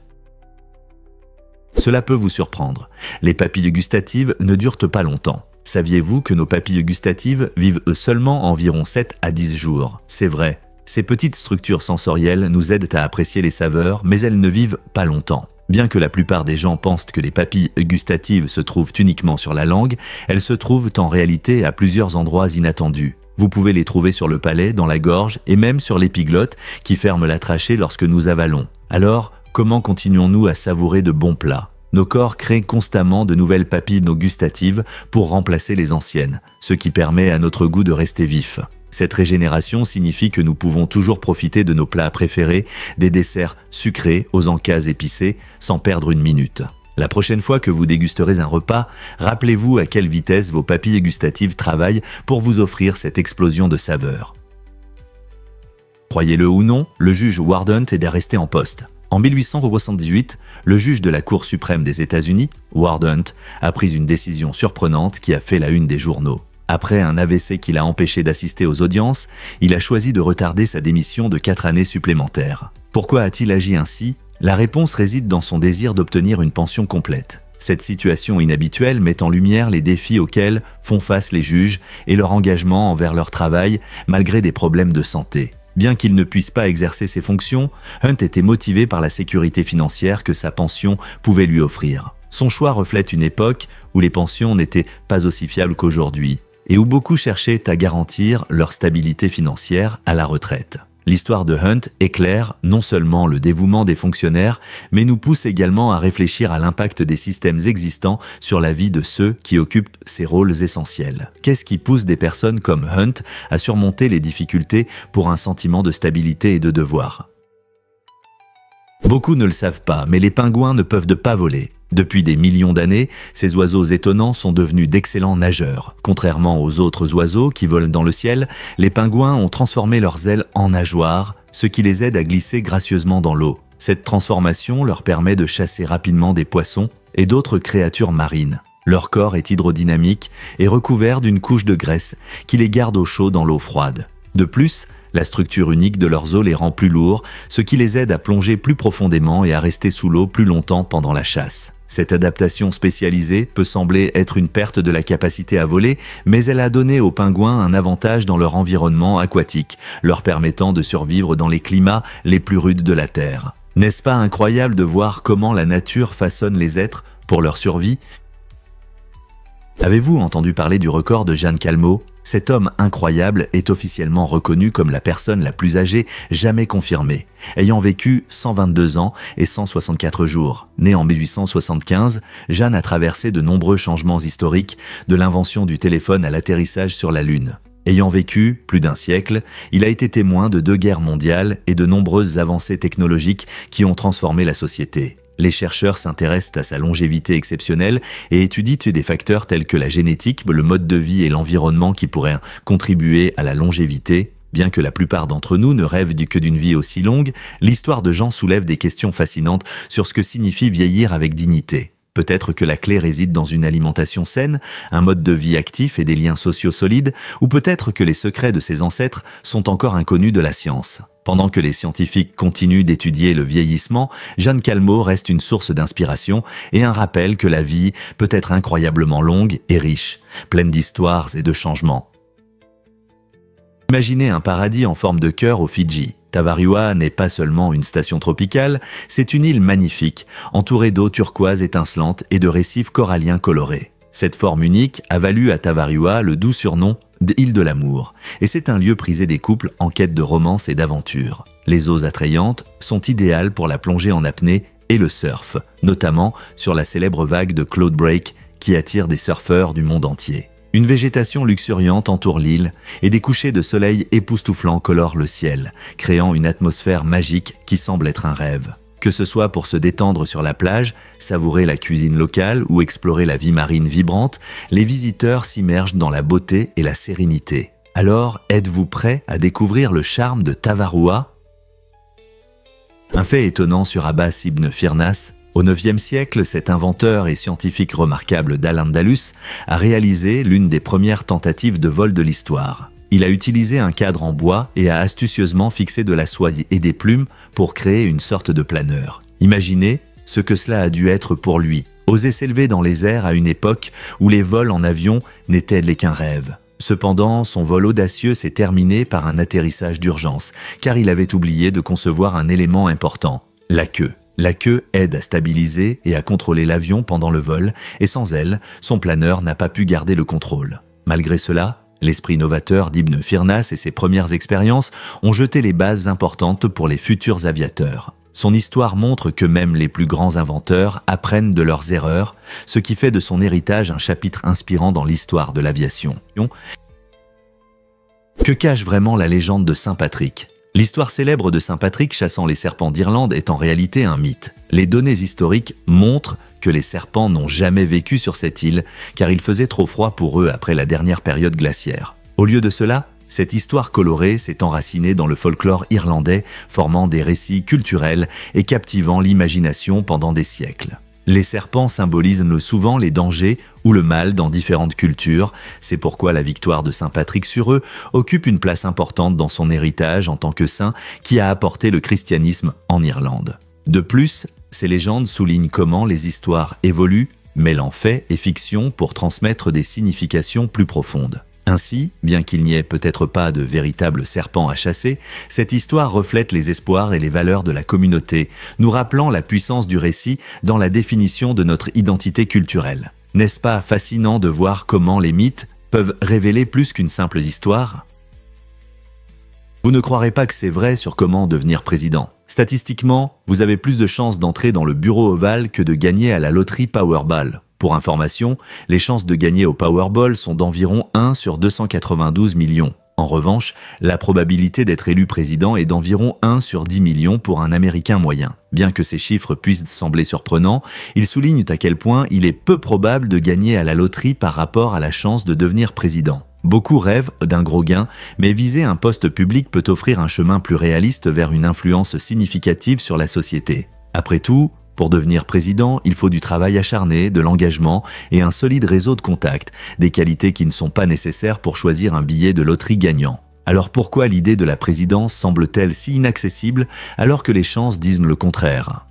Cela peut vous surprendre. Les papilles gustatives ne durent pas longtemps. Saviez-vous que nos papilles gustatives vivent seulement environ 7 à 10 jours? C'est vrai. Ces petites structures sensorielles nous aident à apprécier les saveurs, mais elles ne vivent pas longtemps. Bien que la plupart des gens pensent que les papilles gustatives se trouvent uniquement sur la langue, elles se trouvent en réalité à plusieurs endroits inattendus. Vous pouvez les trouver sur le palais, dans la gorge et même sur l'épiglotte qui ferme la trachée lorsque nous avalons. Alors, comment continuons-nous à savourer de bons plats? Nos corps créent constamment de nouvelles papilles gustatives pour remplacer les anciennes, ce qui permet à notre goût de rester vif. Cette régénération signifie que nous pouvons toujours profiter de nos plats préférés, des desserts sucrés aux encas épicés, sans perdre une minute. La prochaine fois que vous dégusterez un repas, rappelez-vous à quelle vitesse vos papilles gustatives travaillent pour vous offrir cette explosion de saveurs. Croyez-le ou non, le juge Wardhunt est resté en poste. En 1878, le juge de la Cour suprême des États-Unis, Wardhunt, a pris une décision surprenante qui a fait la une des journaux. Après un AVC qui l'a empêché d'assister aux audiences, il a choisi de retarder sa démission de 4 années supplémentaires. Pourquoi a-t-il agi ainsi? La réponse réside dans son désir d'obtenir une pension complète. Cette situation inhabituelle met en lumière les défis auxquels font face les juges et leur engagement envers leur travail malgré des problèmes de santé. Bien qu'il ne puisse pas exercer ses fonctions, Hunt était motivé par la sécurité financière que sa pension pouvait lui offrir. Son choix reflète une époque où les pensions n'étaient pas aussi fiables qu'aujourd'hui et où beaucoup cherchaient à garantir leur stabilité financière à la retraite. L'histoire de Hunt éclaire non seulement le dévouement des fonctionnaires, mais nous pousse également à réfléchir à l'impact des systèmes existants sur la vie de ceux qui occupent ces rôles essentiels. Qu'est-ce qui pousse des personnes comme Hunt à surmonter les difficultés pour un sentiment de stabilité et de devoir? Beaucoup ne le savent pas, mais les pingouins ne peuvent pas voler. Depuis des millions d'années, ces oiseaux étonnants sont devenus d'excellents nageurs. Contrairement aux autres oiseaux qui volent dans le ciel, les pingouins ont transformé leurs ailes en nageoires, ce qui les aide à glisser gracieusement dans l'eau. Cette transformation leur permet de chasser rapidement des poissons et d'autres créatures marines. Leur corps est hydrodynamique et recouvert d'une couche de graisse qui les garde au chaud dans l'eau froide. De plus, la structure unique de leurs os les rend plus lourds, ce qui les aide à plonger plus profondément et à rester sous l'eau plus longtemps pendant la chasse. Cette adaptation spécialisée peut sembler être une perte de la capacité à voler, mais elle a donné aux pingouins un avantage dans leur environnement aquatique, leur permettant de survivre dans les climats les plus rudes de la Terre. N'est-ce pas incroyable de voir comment la nature façonne les êtres pour leur survie? Avez-vous entendu parler du record de Jeanne Calment? Cet homme incroyable est officiellement reconnu comme la personne la plus âgée jamais confirmée, ayant vécu 122 ans et 164 jours. Né en 1875, Jeanne a traversé de nombreux changements historiques, de l'invention du téléphone à l'atterrissage sur la Lune. Ayant vécu plus d'un siècle, il a été témoin de 2 guerres mondiales et de nombreuses avancées technologiques qui ont transformé la société. Les chercheurs s'intéressent à sa longévité exceptionnelle et étudient des facteurs tels que la génétique, le mode de vie et l'environnement qui pourraient contribuer à la longévité. Bien que la plupart d'entre nous ne rêvent que d'une vie aussi longue, l'histoire de Jean soulève des questions fascinantes sur ce que signifie vieillir avec dignité. Peut-être que la clé réside dans une alimentation saine, un mode de vie actif et des liens sociaux solides, ou peut-être que les secrets de ses ancêtres sont encore inconnus de la science. Pendant que les scientifiques continuent d'étudier le vieillissement, Jeanne Calment reste une source d'inspiration et un rappel que la vie peut être incroyablement longue et riche, pleine d'histoires et de changements. Imaginez un paradis en forme de cœur aux Fidji. Tavarua n'est pas seulement une station tropicale, c'est une île magnifique, entourée d'eau turquoise étincelante et de récifs coralliens colorés. Cette forme unique a valu à Tavarua le doux surnom d'île de l'amour, et c'est un lieu prisé des couples en quête de romance et d'aventure. Les eaux attrayantes sont idéales pour la plongée en apnée et le surf, notamment sur la célèbre vague de Cloud Break qui attire des surfeurs du monde entier. Une végétation luxuriante entoure l'île et des couchers de soleil époustouflants colorent le ciel, créant une atmosphère magique qui semble être un rêve. Que ce soit pour se détendre sur la plage, savourer la cuisine locale ou explorer la vie marine vibrante, les visiteurs s'immergent dans la beauté et la sérénité. Alors, êtes-vous prêts à découvrir le charme de Tavarua? Un fait étonnant sur Abbas ibn Firnas. Au IXe siècle, cet inventeur et scientifique remarquable d'Al-Andalus a réalisé l'une des premières tentatives de vol de l'histoire. Il a utilisé un cadre en bois et a astucieusement fixé de la soie et des plumes pour créer une sorte de planeur. Imaginez ce que cela a dû être pour lui, oser s'élever dans les airs à une époque où les vols en avion n'étaient qu'un rêve. Cependant, son vol audacieux s'est terminé par un atterrissage d'urgence, car il avait oublié de concevoir un élément important, la queue. La queue aide à stabiliser et à contrôler l'avion pendant le vol, et sans elle, son planeur n'a pas pu garder le contrôle. Malgré cela, l'esprit novateur d'Ibn Firnas et ses premières expériences ont jeté les bases importantes pour les futurs aviateurs. Son histoire montre que même les plus grands inventeurs apprennent de leurs erreurs, ce qui fait de son héritage un chapitre inspirant dans l'histoire de l'aviation. Que cache vraiment la légende de Saint Patrick ? L'histoire célèbre de Saint Patrick chassant les serpents d'Irlande est en réalité un mythe. Les données historiques montrent que les serpents n'ont jamais vécu sur cette île car il faisait trop froid pour eux après la dernière période glaciaire. Au lieu de cela, cette histoire colorée s'est enracinée dans le folklore irlandais, formant des récits culturels et captivant l'imagination pendant des siècles. Les serpents symbolisent souvent les dangers ou le mal dans différentes cultures, c'est pourquoi la victoire de Saint Patrick sur eux occupe une place importante dans son héritage en tant que saint qui a apporté le christianisme en Irlande. De plus, ces légendes soulignent comment les histoires évoluent, mêlant faits et fiction pour transmettre des significations plus profondes. Ainsi, bien qu'il n'y ait peut-être pas de véritables serpents à chasser, cette histoire reflète les espoirs et les valeurs de la communauté, nous rappelant la puissance du récit dans la définition de notre identité culturelle. N'est-ce pas fascinant de voir comment les mythes peuvent révéler plus qu'une simple histoire ? Vous ne croirez pas que c'est vrai sur comment devenir président. Statistiquement, vous avez plus de chances d'entrer dans le bureau ovale que de gagner à la loterie Powerball. Pour information, les chances de gagner au Powerball sont d'environ 1 sur 292 millions. En revanche, la probabilité d'être élu président est d'environ 1 sur 10 millions pour un Américain moyen. Bien que ces chiffres puissent sembler surprenants, ils soulignent à quel point il est peu probable de gagner à la loterie par rapport à la chance de devenir président. Beaucoup rêvent d'un gros gain, mais viser un poste public peut offrir un chemin plus réaliste vers une influence significative sur la société. Après tout, pour devenir président, il faut du travail acharné, de l'engagement et un solide réseau de contacts, des qualités qui ne sont pas nécessaires pour choisir un billet de loterie gagnant. Alors pourquoi l'idée de la présidence semble-t-elle si inaccessible alors que les chances disent le contraire ?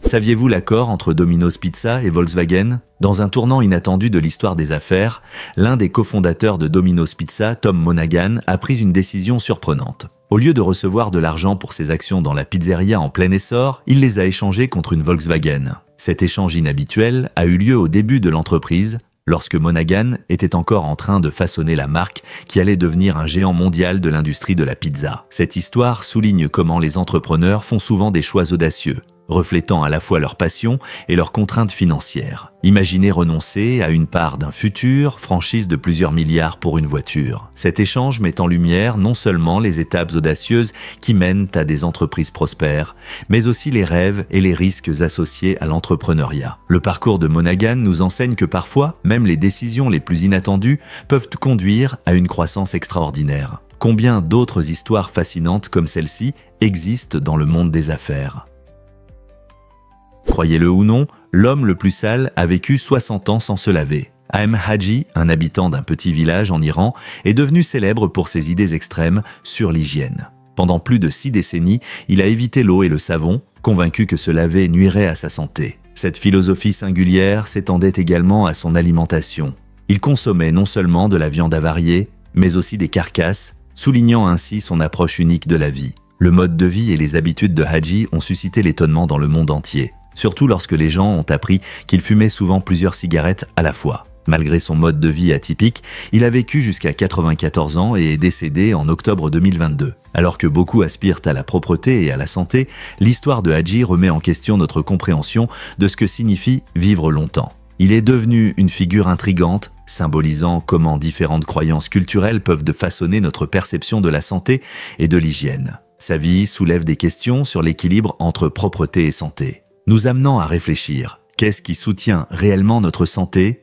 Saviez-vous l'accord entre Domino's Pizza et Volkswagen ? Dans un tournant inattendu de l'histoire des affaires, l'un des cofondateurs de Domino's Pizza, Tom Monaghan, a pris une décision surprenante. Au lieu de recevoir de l'argent pour ses actions dans la pizzeria en plein essor, il les a échangées contre une Volkswagen. Cet échange inhabituel a eu lieu au début de l'entreprise, lorsque Monaghan était encore en train de façonner la marque qui allait devenir un géant mondial de l'industrie de la pizza. Cette histoire souligne comment les entrepreneurs font souvent des choix audacieux, reflétant à la fois leur passion et leurs contraintes financières. Imaginez renoncer à une part d'un futur, franchise de plusieurs milliards pour une voiture. Cet échange met en lumière non seulement les étapes audacieuses qui mènent à des entreprises prospères, mais aussi les rêves et les risques associés à l'entrepreneuriat. Le parcours de Monaghan nous enseigne que parfois, même les décisions les plus inattendues peuvent conduire à une croissance extraordinaire. Combien d'autres histoires fascinantes comme celle-ci existent dans le monde des affaires ? Croyez-le ou non, l'homme le plus sale a vécu 60 ans sans se laver. Ahem Haji, un habitant d'un petit village en Iran, est devenu célèbre pour ses idées extrêmes sur l'hygiène. Pendant plus de 6 décennies, il a évité l'eau et le savon, convaincu que se laver nuirait à sa santé. Cette philosophie singulière s'étendait également à son alimentation. Il consommait non seulement de la viande avariée, mais aussi des carcasses, soulignant ainsi son approche unique de la vie. Le mode de vie et les habitudes de Haji ont suscité l'étonnement dans le monde entier. Surtout lorsque les gens ont appris qu'il fumait souvent plusieurs cigarettes à la fois. Malgré son mode de vie atypique, il a vécu jusqu'à 94 ans et est décédé en octobre 2022. Alors que beaucoup aspirent à la propreté et à la santé, l'histoire de Haji remet en question notre compréhension de ce que signifie vivre longtemps. Il est devenu une figure intrigante, symbolisant comment différentes croyances culturelles peuvent façonner notre perception de la santé et de l'hygiène. Sa vie soulève des questions sur l'équilibre entre propreté et santé, nous amenant à réfléchir. Qu'est-ce qui soutient réellement notre santé ?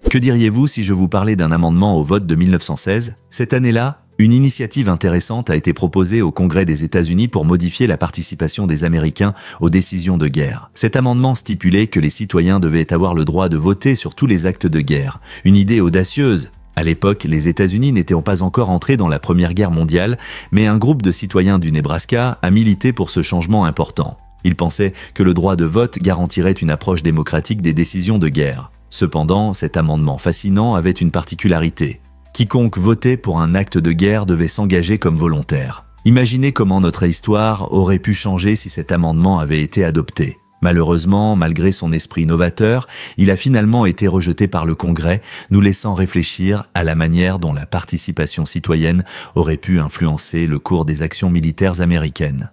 Que diriez-vous si je vous parlais d'un amendement au vote de 1916 ? Cette année-là, une initiative intéressante a été proposée au Congrès des États-Unis pour modifier la participation des Américains aux décisions de guerre. Cet amendement stipulait que les citoyens devaient avoir le droit de voter sur tous les actes de guerre. Une idée audacieuse. À l'époque, les États-Unis n'étaient pas encore entrés dans la Première Guerre mondiale, mais un groupe de citoyens du Nebraska a milité pour ce changement important. Ils pensaient que le droit de vote garantirait une approche démocratique des décisions de guerre. Cependant, cet amendement fascinant avait une particularité. Quiconque votait pour un acte de guerre devait s'engager comme volontaire. Imaginez comment notre histoire aurait pu changer si cet amendement avait été adopté. Malheureusement, malgré son esprit novateur, il a finalement été rejeté par le Congrès, nous laissant réfléchir à la manière dont la participation citoyenne aurait pu influencer le cours des actions militaires américaines.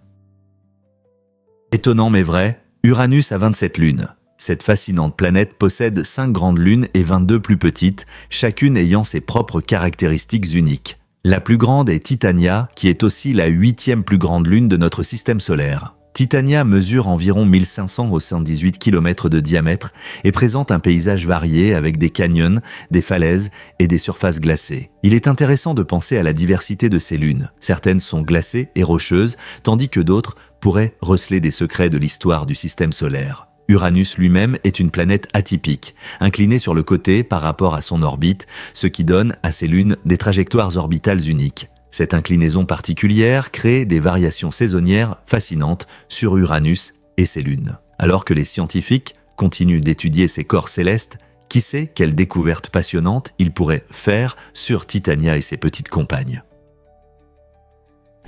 Étonnant mais vrai, Uranus a 27 lunes. Cette fascinante planète possède 5 grandes lunes et 22 plus petites, chacune ayant ses propres caractéristiques uniques. La plus grande est Titania, qui est aussi la 8e plus grande lune de notre système solaire. Titania mesure environ 1578 km de diamètre et présente un paysage varié avec des canyons, des falaises et des surfaces glacées. Il est intéressant de penser à la diversité de ces lunes. Certaines sont glacées et rocheuses, tandis que d'autres pourraient receler des secrets de l'histoire du système solaire. Uranus lui-même est une planète atypique, inclinée sur le côté par rapport à son orbite, ce qui donne à ces lunes des trajectoires orbitales uniques. Cette inclinaison particulière crée des variations saisonnières fascinantes sur Uranus et ses lunes. Alors que les scientifiques continuent d'étudier ces corps célestes, qui sait quelle découverte passionnante ils pourraient faire sur Titania et ses petites compagnes.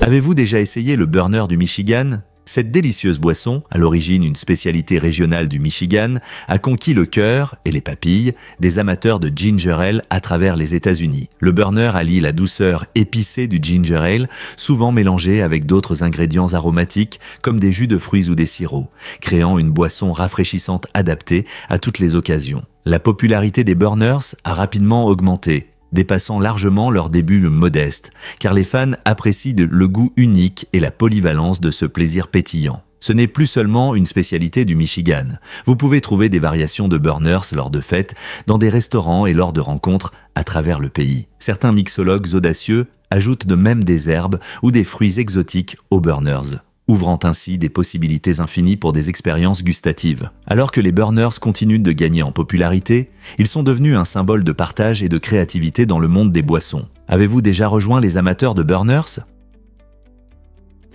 Avez-vous déjà essayé le burner du Michigan ? Cette délicieuse boisson, à l'origine une spécialité régionale du Michigan, a conquis le cœur et les papilles des amateurs de ginger ale à travers les États-Unis. Le burner allie la douceur épicée du ginger ale, souvent mélangée avec d'autres ingrédients aromatiques comme des jus de fruits ou des sirops, créant une boisson rafraîchissante adaptée à toutes les occasions. La popularité des burners a rapidement augmenté, dépassant largement leurs débuts modestes, car les fans apprécient le goût unique et la polyvalence de ce plaisir pétillant. Ce n'est plus seulement une spécialité du Michigan. Vous pouvez trouver des variations de burners lors de fêtes, dans des restaurants et lors de rencontres à travers le pays. Certains mixologues audacieux ajoutent de même des herbes ou des fruits exotiques aux burners, ouvrant ainsi des possibilités infinies pour des expériences gustatives. Alors que les burners continuent de gagner en popularité, ils sont devenus un symbole de partage et de créativité dans le monde des boissons. Avez-vous déjà rejoint les amateurs de burners ?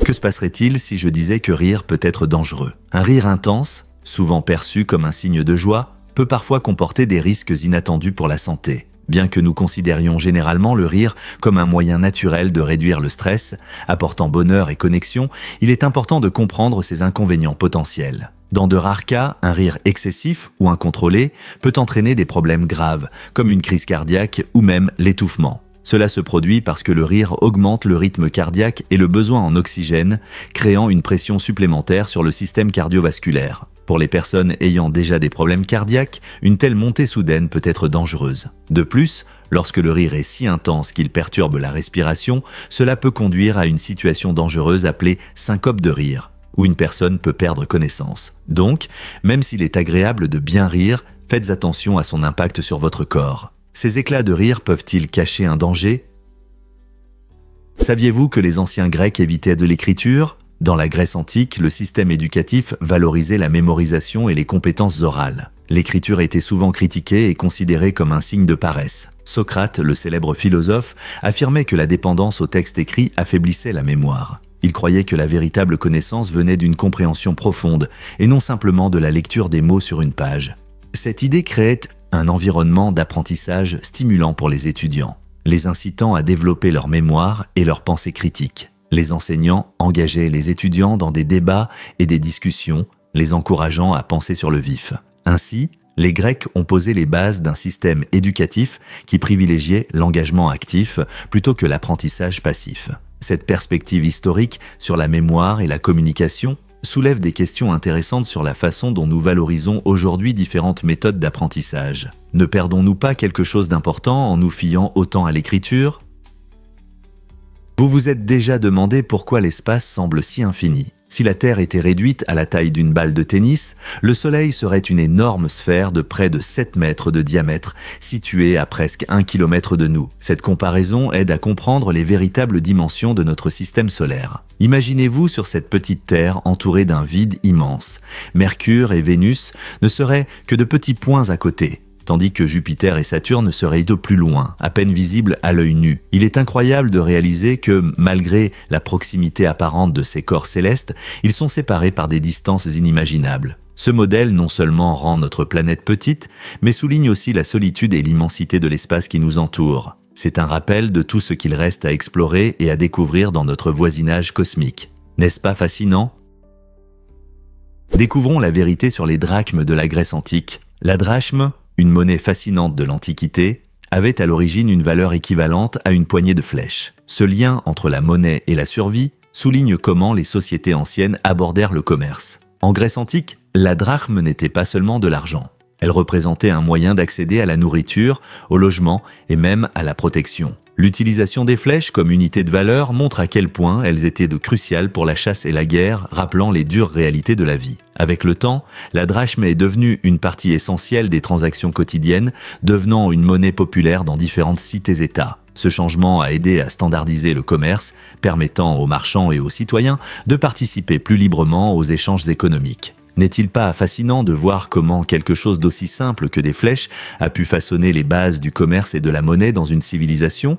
Que se passerait-il si je disais que rire peut être dangereux ? Un rire intense, souvent perçu comme un signe de joie, peut parfois comporter des risques inattendus pour la santé. Bien que nous considérions généralement le rire comme un moyen naturel de réduire le stress, apportant bonheur et connexion, il est important de comprendre ses inconvénients potentiels. Dans de rares cas, un rire excessif ou incontrôlé peut entraîner des problèmes graves, comme une crise cardiaque ou même l'étouffement. Cela se produit parce que le rire augmente le rythme cardiaque et le besoin en oxygène, créant une pression supplémentaire sur le système cardiovasculaire. Pour les personnes ayant déjà des problèmes cardiaques, une telle montée soudaine peut être dangereuse. De plus, lorsque le rire est si intense qu'il perturbe la respiration, cela peut conduire à une situation dangereuse appelée syncope de rire, où une personne peut perdre connaissance. Donc, même s'il est agréable de bien rire, faites attention à son impact sur votre corps. Ces éclats de rire peuvent-ils cacher un danger ? Saviez-vous que les anciens Grecs évitaient de l'écriture ? Dans la Grèce antique, le système éducatif valorisait la mémorisation et les compétences orales. L'écriture était souvent critiquée et considérée comme un signe de paresse. Socrate, le célèbre philosophe, affirmait que la dépendance au texte écrit affaiblissait la mémoire. Il croyait que la véritable connaissance venait d'une compréhension profonde et non simplement de la lecture des mots sur une page. Cette idée créait un environnement d'apprentissage stimulant pour les étudiants, les incitant à développer leur mémoire et leur pensée critique. Les enseignants engageaient les étudiants dans des débats et des discussions, les encourageant à penser sur le vif. Ainsi, les Grecs ont posé les bases d'un système éducatif qui privilégiait l'engagement actif plutôt que l'apprentissage passif. Cette perspective historique sur la mémoire et la communication soulève des questions intéressantes sur la façon dont nous valorisons aujourd'hui différentes méthodes d'apprentissage. Ne perdons-nous pas quelque chose d'important en nous fiant autant à l'écriture ? Vous vous êtes déjà demandé pourquoi l'espace semble si infini. Si la Terre était réduite à la taille d'une balle de tennis, le Soleil serait une énorme sphère de près de 7 mètres de diamètre, située à presque 1 km de nous. Cette comparaison aide à comprendre les véritables dimensions de notre système solaire. Imaginez-vous sur cette petite Terre entourée d'un vide immense. Mercure et Vénus ne seraient que de petits points à côté, tandis que Jupiter et Saturne seraient de plus loin, à peine visibles à l'œil nu. Il est incroyable de réaliser que, malgré la proximité apparente de ces corps célestes, ils sont séparés par des distances inimaginables. Ce modèle non seulement rend notre planète petite, mais souligne aussi la solitude et l'immensité de l'espace qui nous entoure. C'est un rappel de tout ce qu'il reste à explorer et à découvrir dans notre voisinage cosmique. N'est-ce pas fascinant ? Découvrons la vérité sur les drachmes de la Grèce antique. La drachme, une monnaie fascinante de l'Antiquité, avait à l'origine une valeur équivalente à une poignée de flèches. Ce lien entre la monnaie et la survie souligne comment les sociétés anciennes abordèrent le commerce. En Grèce antique, la drachme n'était pas seulement de l'argent. Elle représentait un moyen d'accéder à la nourriture, au logement et même à la protection. L'utilisation des flèches comme unité de valeur montre à quel point elles étaient cruciales pour la chasse et la guerre, rappelant les dures réalités de la vie. Avec le temps, la drachme est devenue une partie essentielle des transactions quotidiennes, devenant une monnaie populaire dans différentes cités-États. Ce changement a aidé à standardiser le commerce, permettant aux marchands et aux citoyens de participer plus librement aux échanges économiques. N'est-il pas fascinant de voir comment quelque chose d'aussi simple que des flèches a pu façonner les bases du commerce et de la monnaie dans une civilisation ?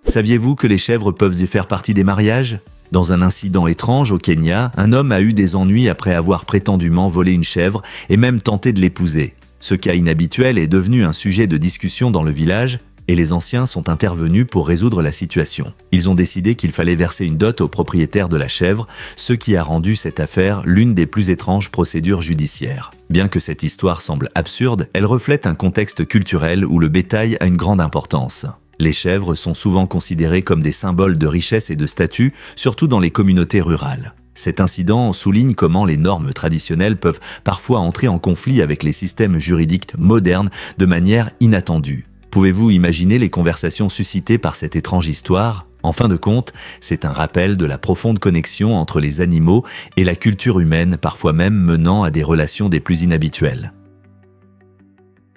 Saviez-vous que les chèvres peuvent y faire partie des mariages ? Dans un incident étrange au Kenya, un homme a eu des ennuis après avoir prétendument volé une chèvre et même tenté de l'épouser. Ce cas inhabituel est devenu un sujet de discussion dans le village, et les anciens sont intervenus pour résoudre la situation. Ils ont décidé qu'il fallait verser une dot au propriétaire de la chèvre, ce qui a rendu cette affaire l'une des plus étranges procédures judiciaires. Bien que cette histoire semble absurde, elle reflète un contexte culturel où le bétail a une grande importance. Les chèvres sont souvent considérées comme des symboles de richesse et de statut, surtout dans les communautés rurales. Cet incident souligne comment les normes traditionnelles peuvent parfois entrer en conflit avec les systèmes juridiques modernes de manière inattendue. Pouvez-vous imaginer les conversations suscitées par cette étrange histoire ? En fin de compte, c'est un rappel de la profonde connexion entre les animaux et la culture humaine, parfois même menant à des relations des plus inhabituelles.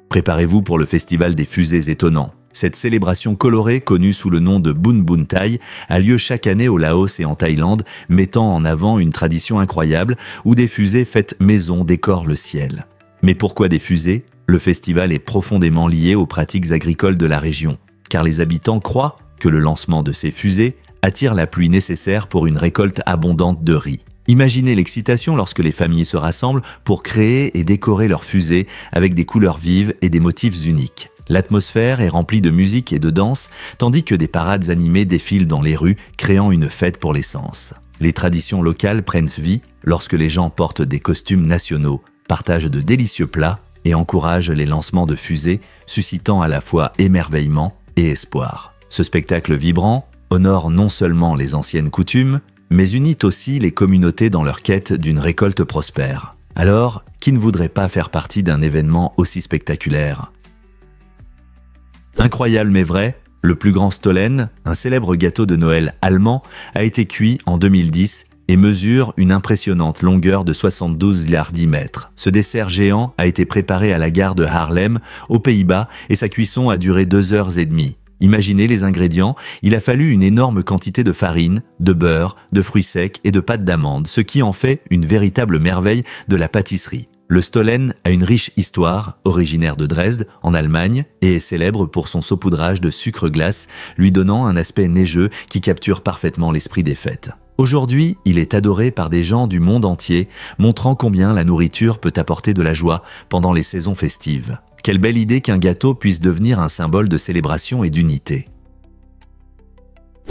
Préparez-vous pour le festival des fusées étonnants. Cette célébration colorée, connue sous le nom de Bun Bun Thai, a lieu chaque année au Laos et en Thaïlande, mettant en avant une tradition incroyable où des fusées faites maison décorent le ciel. Mais pourquoi des fusées? Le festival est profondément lié aux pratiques agricoles de la région, car les habitants croient que le lancement de ces fusées attire la pluie nécessaire pour une récolte abondante de riz. Imaginez l'excitation lorsque les familles se rassemblent pour créer et décorer leurs fusées avec des couleurs vives et des motifs uniques. L'atmosphère est remplie de musique et de danse, tandis que des parades animées défilent dans les rues, créant une fête pour les sens. Les traditions locales prennent vie lorsque les gens portent des costumes nationaux, partagent de délicieux plats et encouragent les lancements de fusées, suscitant à la fois émerveillement et espoir. Ce spectacle vibrant honore non seulement les anciennes coutumes, mais unit aussi les communautés dans leur quête d'une récolte prospère. Alors, qui ne voudrait pas faire partie d'un événement aussi spectaculaire ? Incroyable mais vrai, le plus grand Stollen, un célèbre gâteau de Noël allemand, a été cuit en 2010 et mesure une impressionnante longueur de 72 lardis mètres. Ce dessert géant a été préparé à la gare de Haarlem, aux Pays-Bas, et sa cuisson a duré 2 heures et demie. Imaginez les ingrédients, il a fallu une énorme quantité de farine, de beurre, de fruits secs et de pâte d'amande, ce qui en fait une véritable merveille de la pâtisserie. Le Stollen a une riche histoire, originaire de Dresde, en Allemagne, et est célèbre pour son saupoudrage de sucre glace, lui donnant un aspect neigeux qui capture parfaitement l'esprit des fêtes. Aujourd'hui, il est adoré par des gens du monde entier, montrant combien la nourriture peut apporter de la joie pendant les saisons festives. Quelle belle idée qu'un gâteau puisse devenir un symbole de célébration et d'unité.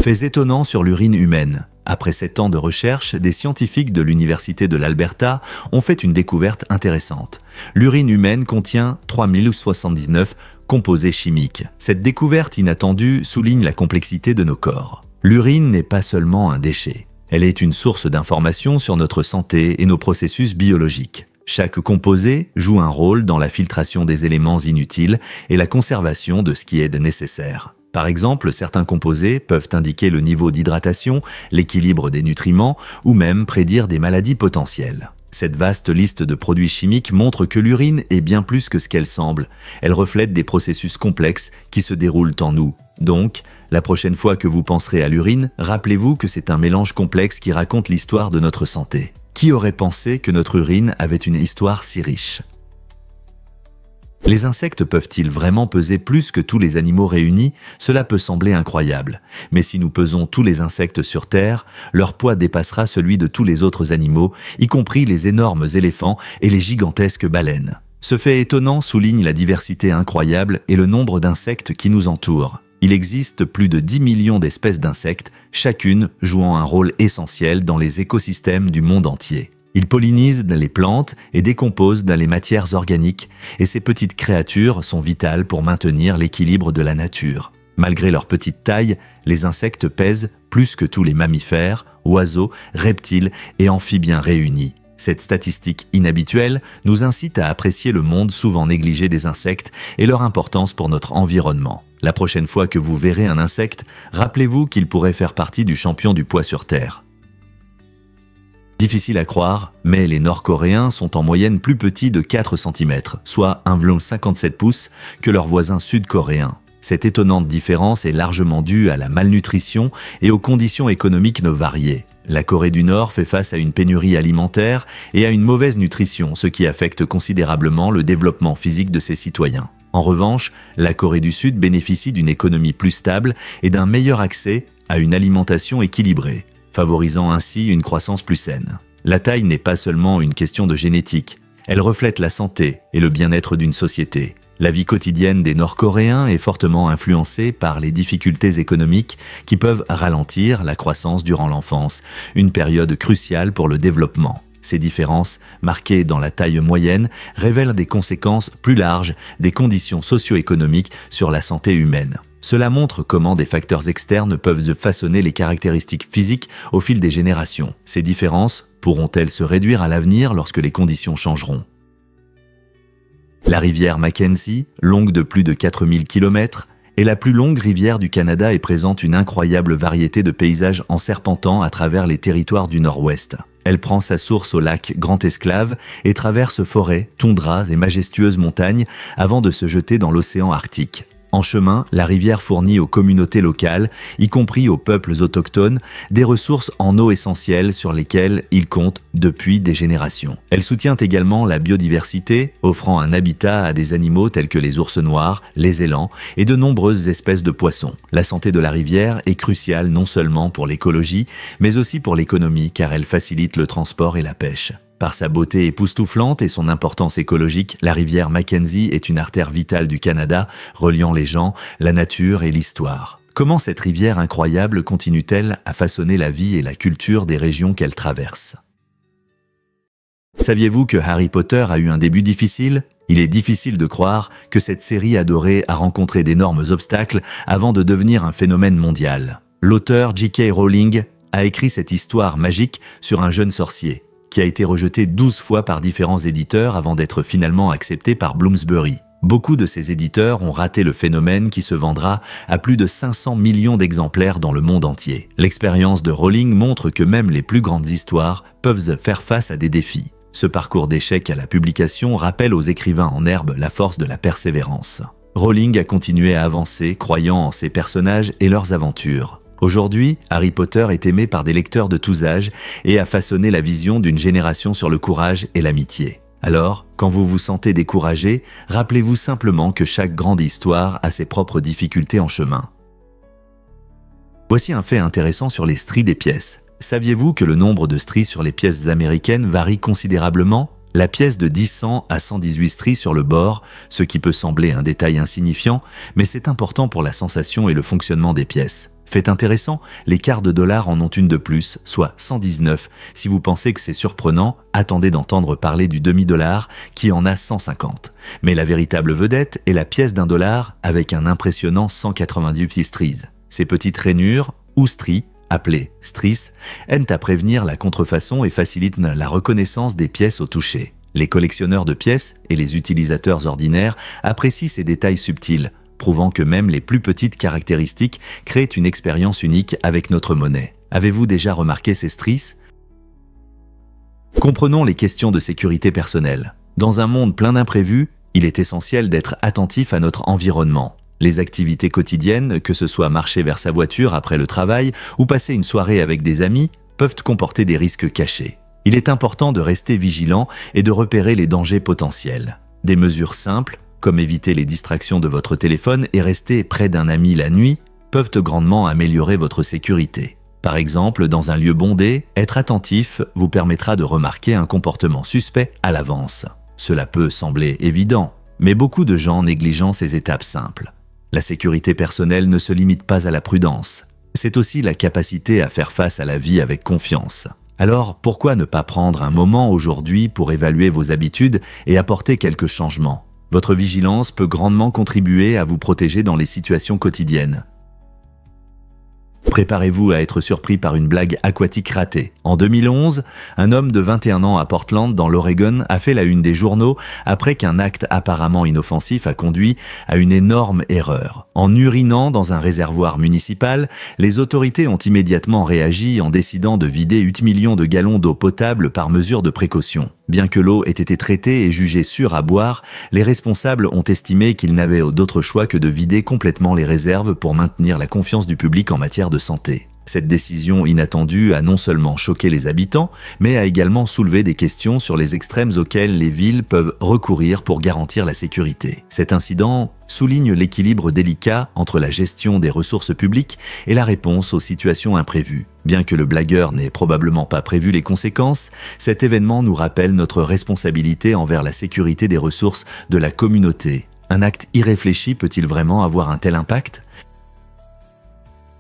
Faits étonnants sur l'urine humaine. Après 7 ans de recherche, des scientifiques de l'Université de l'Alberta ont fait une découverte intéressante. L'urine humaine contient 3079 composés chimiques. Cette découverte inattendue souligne la complexité de nos corps. L'urine n'est pas seulement un déchet. Elle est une source d'informations sur notre santé et nos processus biologiques. Chaque composé joue un rôle dans la filtration des éléments inutiles et la conservation de ce qui est nécessaire. Par exemple, certains composés peuvent indiquer le niveau d'hydratation, l'équilibre des nutriments ou même prédire des maladies potentielles. Cette vaste liste de produits chimiques montre que l'urine est bien plus que ce qu'elle semble. Elle reflète des processus complexes qui se déroulent en nous. Donc, la prochaine fois que vous penserez à l'urine, rappelez-vous que c'est un mélange complexe qui raconte l'histoire de notre santé. Qui aurait pensé que notre urine avait une histoire si riche ? Les insectes peuvent-ils vraiment peser plus que tous les animaux réunis? Cela peut sembler incroyable. Mais si nous pesons tous les insectes sur Terre, leur poids dépassera celui de tous les autres animaux, y compris les énormes éléphants et les gigantesques baleines. Ce fait étonnant souligne la diversité incroyable et le nombre d'insectes qui nous entourent. Il existe plus de 10 millions d'espèces d'insectes, chacune jouant un rôle essentiel dans les écosystèmes du monde entier. Ils pollinisent les plantes et décomposent les matières organiques, et ces petites créatures sont vitales pour maintenir l'équilibre de la nature. Malgré leur petite taille, les insectes pèsent plus que tous les mammifères, oiseaux, reptiles et amphibiens réunis. Cette statistique inhabituelle nous incite à apprécier le monde souvent négligé des insectes et leur importance pour notre environnement. La prochaine fois que vous verrez un insecte, rappelez-vous qu'il pourrait faire partie du champion du poids sur Terre. Difficile à croire, mais les Nord-Coréens sont en moyenne plus petits de 4 cm, soit 1,57 pouces, que leurs voisins sud-coréens. Cette étonnante différence est largement due à la malnutrition et aux conditions économiques variées. La Corée du Nord fait face à une pénurie alimentaire et à une mauvaise nutrition, ce qui affecte considérablement le développement physique de ses citoyens. En revanche, la Corée du Sud bénéficie d'une économie plus stable et d'un meilleur accès à une alimentation équilibrée, favorisant ainsi une croissance plus saine. La taille n'est pas seulement une question de génétique, elle reflète la santé et le bien-être d'une société. La vie quotidienne des Nord-Coréens est fortement influencée par les difficultés économiques qui peuvent ralentir la croissance durant l'enfance, une période cruciale pour le développement. Ces différences, marquées dans la taille moyenne, révèlent des conséquences plus larges des conditions socio-économiques sur la santé humaine. Cela montre comment des facteurs externes peuvent façonner les caractéristiques physiques au fil des générations. Ces différences pourront-elles se réduire à l'avenir lorsque les conditions changeront ? La rivière Mackenzie, longue de plus de 4000 km, est la plus longue rivière du Canada et présente une incroyable variété de paysages en serpentant à travers les territoires du Nord-Ouest. Elle prend sa source au lac Grand-Esclave et traverse forêts, toundras et majestueuses montagnes avant de se jeter dans l'océan Arctique. En chemin, la rivière fournit aux communautés locales, y compris aux peuples autochtones, des ressources en eau essentielles sur lesquelles ils comptent depuis des générations. Elle soutient également la biodiversité, offrant un habitat à des animaux tels que les ours noirs, les élans et de nombreuses espèces de poissons. La santé de la rivière est cruciale non seulement pour l'écologie, mais aussi pour l'économie car elle facilite le transport et la pêche. Par sa beauté époustouflante et son importance écologique, la rivière Mackenzie est une artère vitale du Canada, reliant les gens, la nature et l'histoire. Comment cette rivière incroyable continue-t-elle à façonner la vie et la culture des régions qu'elle traverse? Saviez-vous que Harry Potter a eu un début difficile? Il est difficile de croire que cette série adorée a rencontré d'énormes obstacles avant de devenir un phénomène mondial. L'auteur J.K. Rowling a écrit cette histoire magique sur un jeune sorcier, qui a été rejeté 12 fois par différents éditeurs avant d'être finalement accepté par Bloomsbury. Beaucoup de ces éditeurs ont raté le phénomène qui se vendra à plus de 500 millions d'exemplaires dans le monde entier. L'expérience de Rowling montre que même les plus grandes histoires peuvent faire face à des défis. Ce parcours d'échec à la publication rappelle aux écrivains en herbe la force de la persévérance. Rowling a continué à avancer, croyant en ses personnages et leurs aventures. Aujourd'hui, Harry Potter est aimé par des lecteurs de tous âges et a façonné la vision d'une génération sur le courage et l'amitié. Alors, quand vous vous sentez découragé, rappelez-vous simplement que chaque grande histoire a ses propres difficultés en chemin. Voici un fait intéressant sur les stries des pièces. Saviez-vous que le nombre de stries sur les pièces américaines varie considérablement ? La pièce de 10 cents a 118 stries sur le bord, ce qui peut sembler un détail insignifiant, mais c'est important pour la sensation et le fonctionnement des pièces. Fait intéressant, les quarts de dollar en ont une de plus, soit 119. Si vous pensez que c'est surprenant, attendez d'entendre parler du demi-dollar qui en a 150. Mais la véritable vedette est la pièce d'un dollar avec un impressionnant 198 stries. Ces petites rainures, ou stries, appelées stries, aident à prévenir la contrefaçon et facilitent la reconnaissance des pièces au toucher. Les collectionneurs de pièces et les utilisateurs ordinaires apprécient ces détails subtils, prouvant que même les plus petites caractéristiques créent une expérience unique avec notre monnaie. Avez-vous déjà remarqué ces stries? Comprenons les questions de sécurité personnelle. Dans un monde plein d'imprévus, il est essentiel d'être attentif à notre environnement. Les activités quotidiennes, que ce soit marcher vers sa voiture après le travail ou passer une soirée avec des amis, peuvent comporter des risques cachés. Il est important de rester vigilant et de repérer les dangers potentiels. Des mesures simples, comme éviter les distractions de votre téléphone et rester près d'un ami la nuit, peuvent grandement améliorer votre sécurité. Par exemple, dans un lieu bondé, être attentif vous permettra de remarquer un comportement suspect à l'avance. Cela peut sembler évident, mais beaucoup de gens négligent ces étapes simples. La sécurité personnelle ne se limite pas à la prudence. C'est aussi la capacité à faire face à la vie avec confiance. Alors, pourquoi ne pas prendre un moment aujourd'hui pour évaluer vos habitudes et apporter quelques changements ? Votre vigilance peut grandement contribuer à vous protéger dans les situations quotidiennes. Préparez-vous à être surpris par une blague aquatique ratée. En 2011, un homme de 21 ans à Portland, dans l'Oregon, a fait la une des journaux après qu'un acte apparemment inoffensif a conduit à une énorme erreur. En urinant dans un réservoir municipal, les autorités ont immédiatement réagi en décidant de vider 8 millions de gallons d'eau potable par mesure de précaution. Bien que l'eau ait été traitée et jugée sûre à boire, les responsables ont estimé qu'ils n'avaient d'autre choix que de vider complètement les réserves pour maintenir la confiance du public en matière de santé. Cette décision inattendue a non seulement choqué les habitants, mais a également soulevé des questions sur les extrêmes auxquels les villes peuvent recourir pour garantir la sécurité. Cet incident souligne l'équilibre délicat entre la gestion des ressources publiques et la réponse aux situations imprévues. Bien que le blagueur n'ait probablement pas prévu les conséquences, cet événement nous rappelle notre responsabilité envers la sécurité des ressources de la communauté. Un acte irréfléchi peut-il vraiment avoir un tel impact ?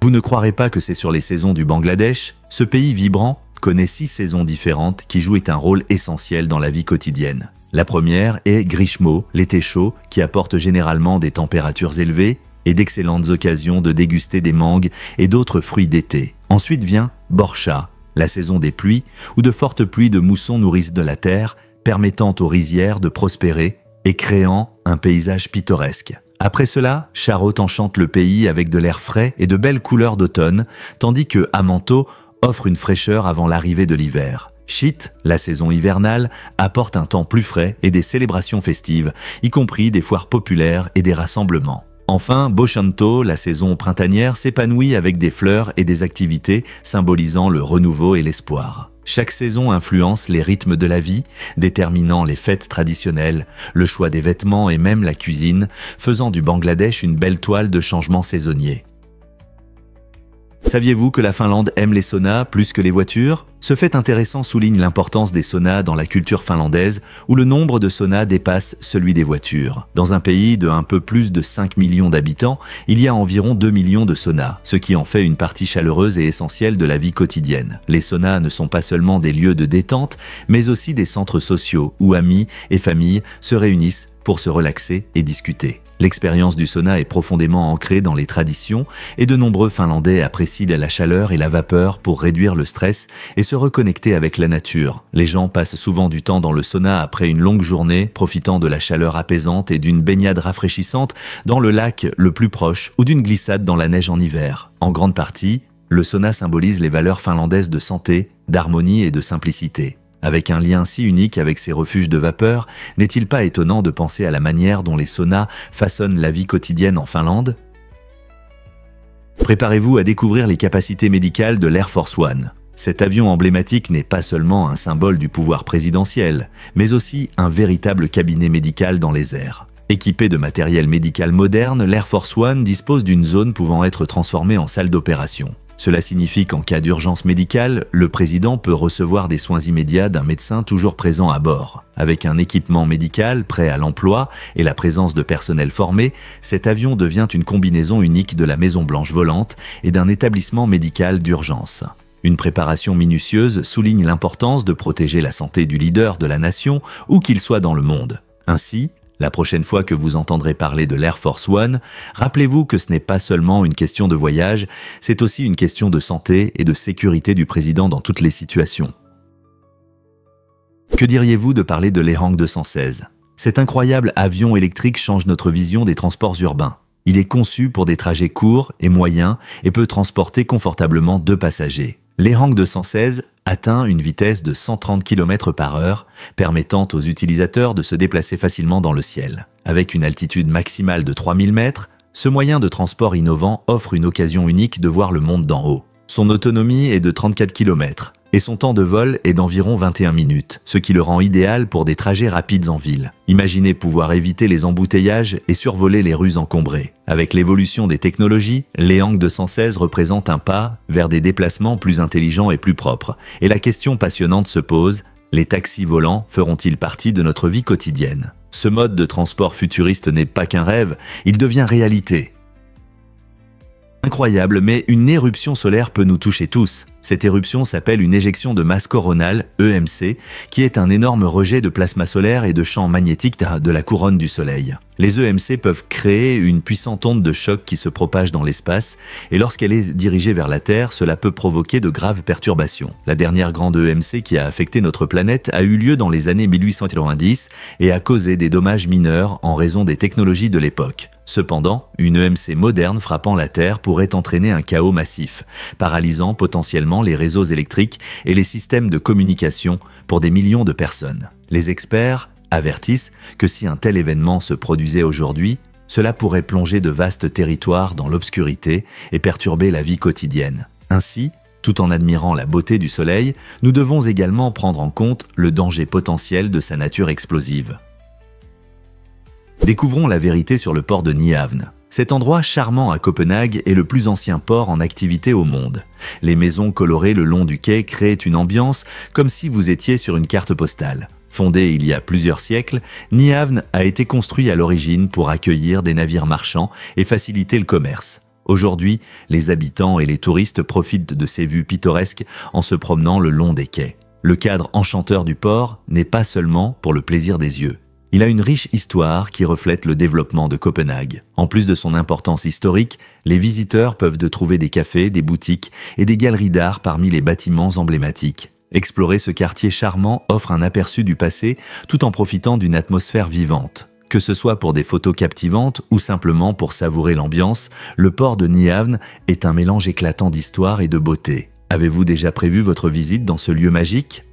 Vous ne croirez pas que c'est sur les saisons du Bangladesh? Ce pays vibrant connaît 6 saisons différentes qui jouent un rôle essentiel dans la vie quotidienne. La première est Grishmo, l'été chaud, qui apporte généralement des températures élevées et d'excellentes occasions de déguster des mangues et d'autres fruits d'été. Ensuite vient Borsha, la saison des pluies, où de fortes pluies de mousson nourrissent de la terre, permettant aux rizières de prospérer et créant un paysage pittoresque. Après cela, Charlotte enchante le pays avec de l'air frais et de belles couleurs d'automne, tandis que Amanto offre une fraîcheur avant l'arrivée de l'hiver. Chit, la saison hivernale, apporte un temps plus frais et des célébrations festives, y compris des foires populaires et des rassemblements. Enfin, Bochanto, la saison printanière, s'épanouit avec des fleurs et des activités symbolisant le renouveau et l'espoir. Chaque saison influence les rythmes de la vie, déterminant les fêtes traditionnelles, le choix des vêtements et même la cuisine, faisant du Bangladesh une belle toile de changements saisonniers. Saviez-vous que la Finlande aime les saunas plus que les voitures? Ce fait intéressant souligne l'importance des saunas dans la culture finlandaise, où le nombre de saunas dépasse celui des voitures. Dans un pays de un peu plus de 5 millions d'habitants, il y a environ 2 millions de saunas, ce qui en fait une partie chaleureuse et essentielle de la vie quotidienne. Les saunas ne sont pas seulement des lieux de détente, mais aussi des centres sociaux où amis et familles se réunissent pour se relaxer et discuter. L'expérience du sauna est profondément ancrée dans les traditions et de nombreux Finlandais apprécient la chaleur et la vapeur pour réduire le stress et se reconnecter avec la nature. Les gens passent souvent du temps dans le sauna après une longue journée, profitant de la chaleur apaisante et d'une baignade rafraîchissante dans le lac le plus proche ou d'une glissade dans la neige en hiver. En grande partie, le sauna symbolise les valeurs finlandaises de santé, d'harmonie et de simplicité. Avec un lien si unique avec ces refuges de vapeur, n'est-il pas étonnant de penser à la manière dont les saunas façonnent la vie quotidienne en Finlande? Préparez-vous à découvrir les capacités médicales de l'Air Force One. Cet avion emblématique n'est pas seulement un symbole du pouvoir présidentiel, mais aussi un véritable cabinet médical dans les airs. Équipé de matériel médical moderne, l'Air Force One dispose d'une zone pouvant être transformée en salle d'opération. Cela signifie qu'en cas d'urgence médicale, le président peut recevoir des soins immédiats d'un médecin toujours présent à bord. Avec un équipement médical prêt à l'emploi et la présence de personnel formé, cet avion devient une combinaison unique de la Maison Blanche volante et d'un établissement médical d'urgence. Une préparation minutieuse souligne l'importance de protéger la santé du leader de la nation, où qu'il soit dans le monde. Ainsi, la prochaine fois que vous entendrez parler de l'Air Force One, rappelez-vous que ce n'est pas seulement une question de voyage, c'est aussi une question de santé et de sécurité du président dans toutes les situations. Que diriez-vous de parler de l'Ehang 216? Cet incroyable avion électrique change notre vision des transports urbains. Il est conçu pour des trajets courts et moyens et peut transporter confortablement 2 passagers. L'Ehang 216 atteint une vitesse de 130 km/h, permettant aux utilisateurs de se déplacer facilement dans le ciel. Avec une altitude maximale de 3000 mètres, ce moyen de transport innovant offre une occasion unique de voir le monde d'en haut. Son autonomie est de 34 km et son temps de vol est d'environ 21 minutes, ce qui le rend idéal pour des trajets rapides en ville. Imaginez pouvoir éviter les embouteillages et survoler les rues encombrées. Avec l'évolution des technologies, l'Ehang 216 représente un pas vers des déplacements plus intelligents et plus propres. Et la question passionnante se pose, les taxis volants feront-ils partie de notre vie quotidienne? Ce mode de transport futuriste n'est pas qu'un rêve, il devient réalité. Incroyable, mais une éruption solaire peut nous toucher tous. Cette éruption s'appelle une éjection de masse coronale, EMC, qui est un énorme rejet de plasma solaire et de champs magnétiques de la couronne du Soleil. Les EMC peuvent créer une puissante onde de choc qui se propage dans l'espace, et lorsqu'elle est dirigée vers la Terre, cela peut provoquer de graves perturbations. La dernière grande EMC qui a affecté notre planète a eu lieu dans les années 1890 et a causé des dommages mineurs en raison des technologies de l'époque. Cependant, une EMC moderne frappant la Terre pourrait entraîner un chaos massif, paralysant potentiellement les réseaux électriques et les systèmes de communication pour des millions de personnes. Les experts avertissent que si un tel événement se produisait aujourd'hui, cela pourrait plonger de vastes territoires dans l'obscurité et perturber la vie quotidienne. Ainsi, tout en admirant la beauté du Soleil, nous devons également prendre en compte le danger potentiel de sa nature explosive. Découvrons la vérité sur le port de Nyhavn. Cet endroit charmant à Copenhague est le plus ancien port en activité au monde. Les maisons colorées le long du quai créent une ambiance comme si vous étiez sur une carte postale. Fondé il y a plusieurs siècles, Nyhavn a été construit à l'origine pour accueillir des navires marchands et faciliter le commerce. Aujourd'hui, les habitants et les touristes profitent de ces vues pittoresques en se promenant le long des quais. Le cadre enchanteur du port n'est pas seulement pour le plaisir des yeux. Il a une riche histoire qui reflète le développement de Copenhague. En plus de son importance historique, les visiteurs peuvent y trouver des cafés, des boutiques et des galeries d'art parmi les bâtiments emblématiques. Explorer ce quartier charmant offre un aperçu du passé tout en profitant d'une atmosphère vivante. Que ce soit pour des photos captivantes ou simplement pour savourer l'ambiance, le port de Nyhavn est un mélange éclatant d'histoire et de beauté. Avez-vous déjà prévu votre visite dans ce lieu magique?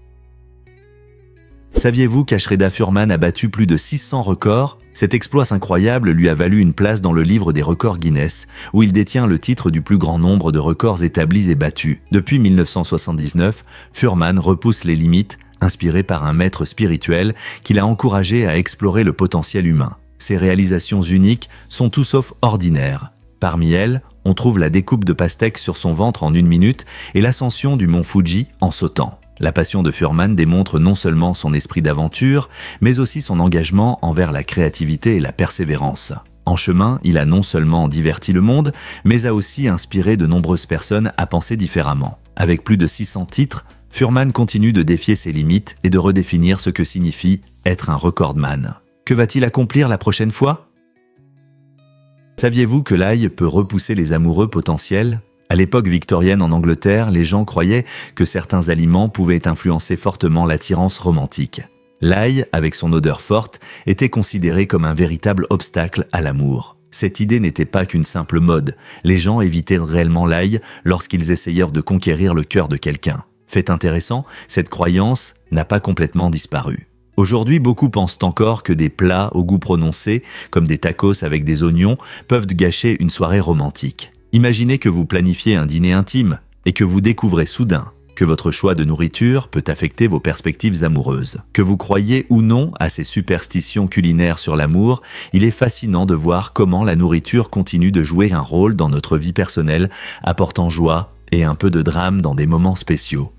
Saviez-vous qu'Ashreda Furman a battu plus de 600 records? Cet exploit incroyable lui a valu une place dans le livre des records Guinness, où il détient le titre du plus grand nombre de records établis et battus. Depuis 1979, Furman repousse les limites, inspiré par un maître spirituel qui l'a encouragé à explorer le potentiel humain. Ses réalisations uniques sont tout sauf ordinaires. Parmi elles, on trouve la découpe de pastèques sur son ventre en 1 minute et l'ascension du mont Fuji en sautant. La passion de Furman démontre non seulement son esprit d'aventure, mais aussi son engagement envers la créativité et la persévérance. En chemin, il a non seulement diverti le monde, mais a aussi inspiré de nombreuses personnes à penser différemment. Avec plus de 600 titres, Furman continue de défier ses limites et de redéfinir ce que signifie être un recordman. Que va-t-il accomplir la prochaine fois? Saviez-vous que l'ail peut repousser les amoureux potentiels? À l'époque victorienne en Angleterre, les gens croyaient que certains aliments pouvaient influencer fortement l'attirance romantique. L'ail, avec son odeur forte, était considéré comme un véritable obstacle à l'amour. Cette idée n'était pas qu'une simple mode. Les gens évitaient réellement l'ail lorsqu'ils essayèrent de conquérir le cœur de quelqu'un. Fait intéressant, cette croyance n'a pas complètement disparu. Aujourd'hui, beaucoup pensent encore que des plats au goût prononcé, comme des tacos avec des oignons, peuvent gâcher une soirée romantique. Imaginez que vous planifiez un dîner intime et que vous découvrez soudain que votre choix de nourriture peut affecter vos perspectives amoureuses. Que vous croyez ou non à ces superstitions culinaires sur l'amour, il est fascinant de voir comment la nourriture continue de jouer un rôle dans notre vie personnelle, apportant joie et un peu de drame dans des moments spéciaux.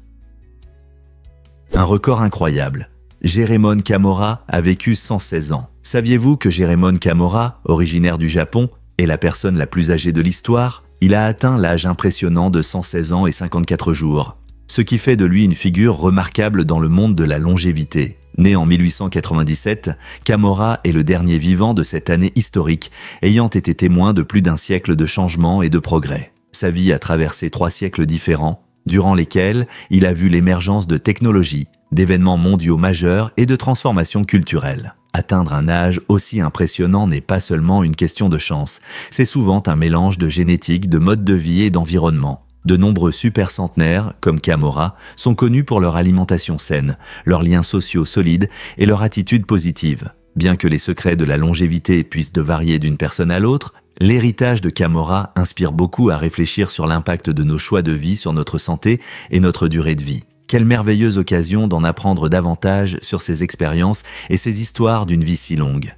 Un record incroyable. Jeremon Kamora a vécu 116 ans. Saviez-vous que Jeremon Kamora, originaire du Japon, est la personne la plus âgée de l'histoire? Il a atteint l'âge impressionnant de 116 ans et 54 jours, ce qui fait de lui une figure remarquable dans le monde de la longévité. Né en 1897, Kamora est le dernier vivant de cette année historique, ayant été témoin de plus d'1 siècle de changements et de progrès. Sa vie a traversé 3 siècles différents, durant lesquels il a vu l'émergence de technologies, d'événements mondiaux majeurs et de transformations culturelles. Atteindre un âge aussi impressionnant n'est pas seulement une question de chance, c'est souvent un mélange de génétique, de mode de vie et d'environnement. De nombreux supercentenaires, comme Kamora, sont connus pour leur alimentation saine, leurs liens sociaux solides et leur attitude positive. Bien que les secrets de la longévité puissent varier d'une personne à l'autre, l'héritage de Kamora inspire beaucoup à réfléchir sur l'impact de nos choix de vie sur notre santé et notre durée de vie. Quelle merveilleuse occasion d'en apprendre davantage sur ces expériences et ces histoires d'une vie si longue.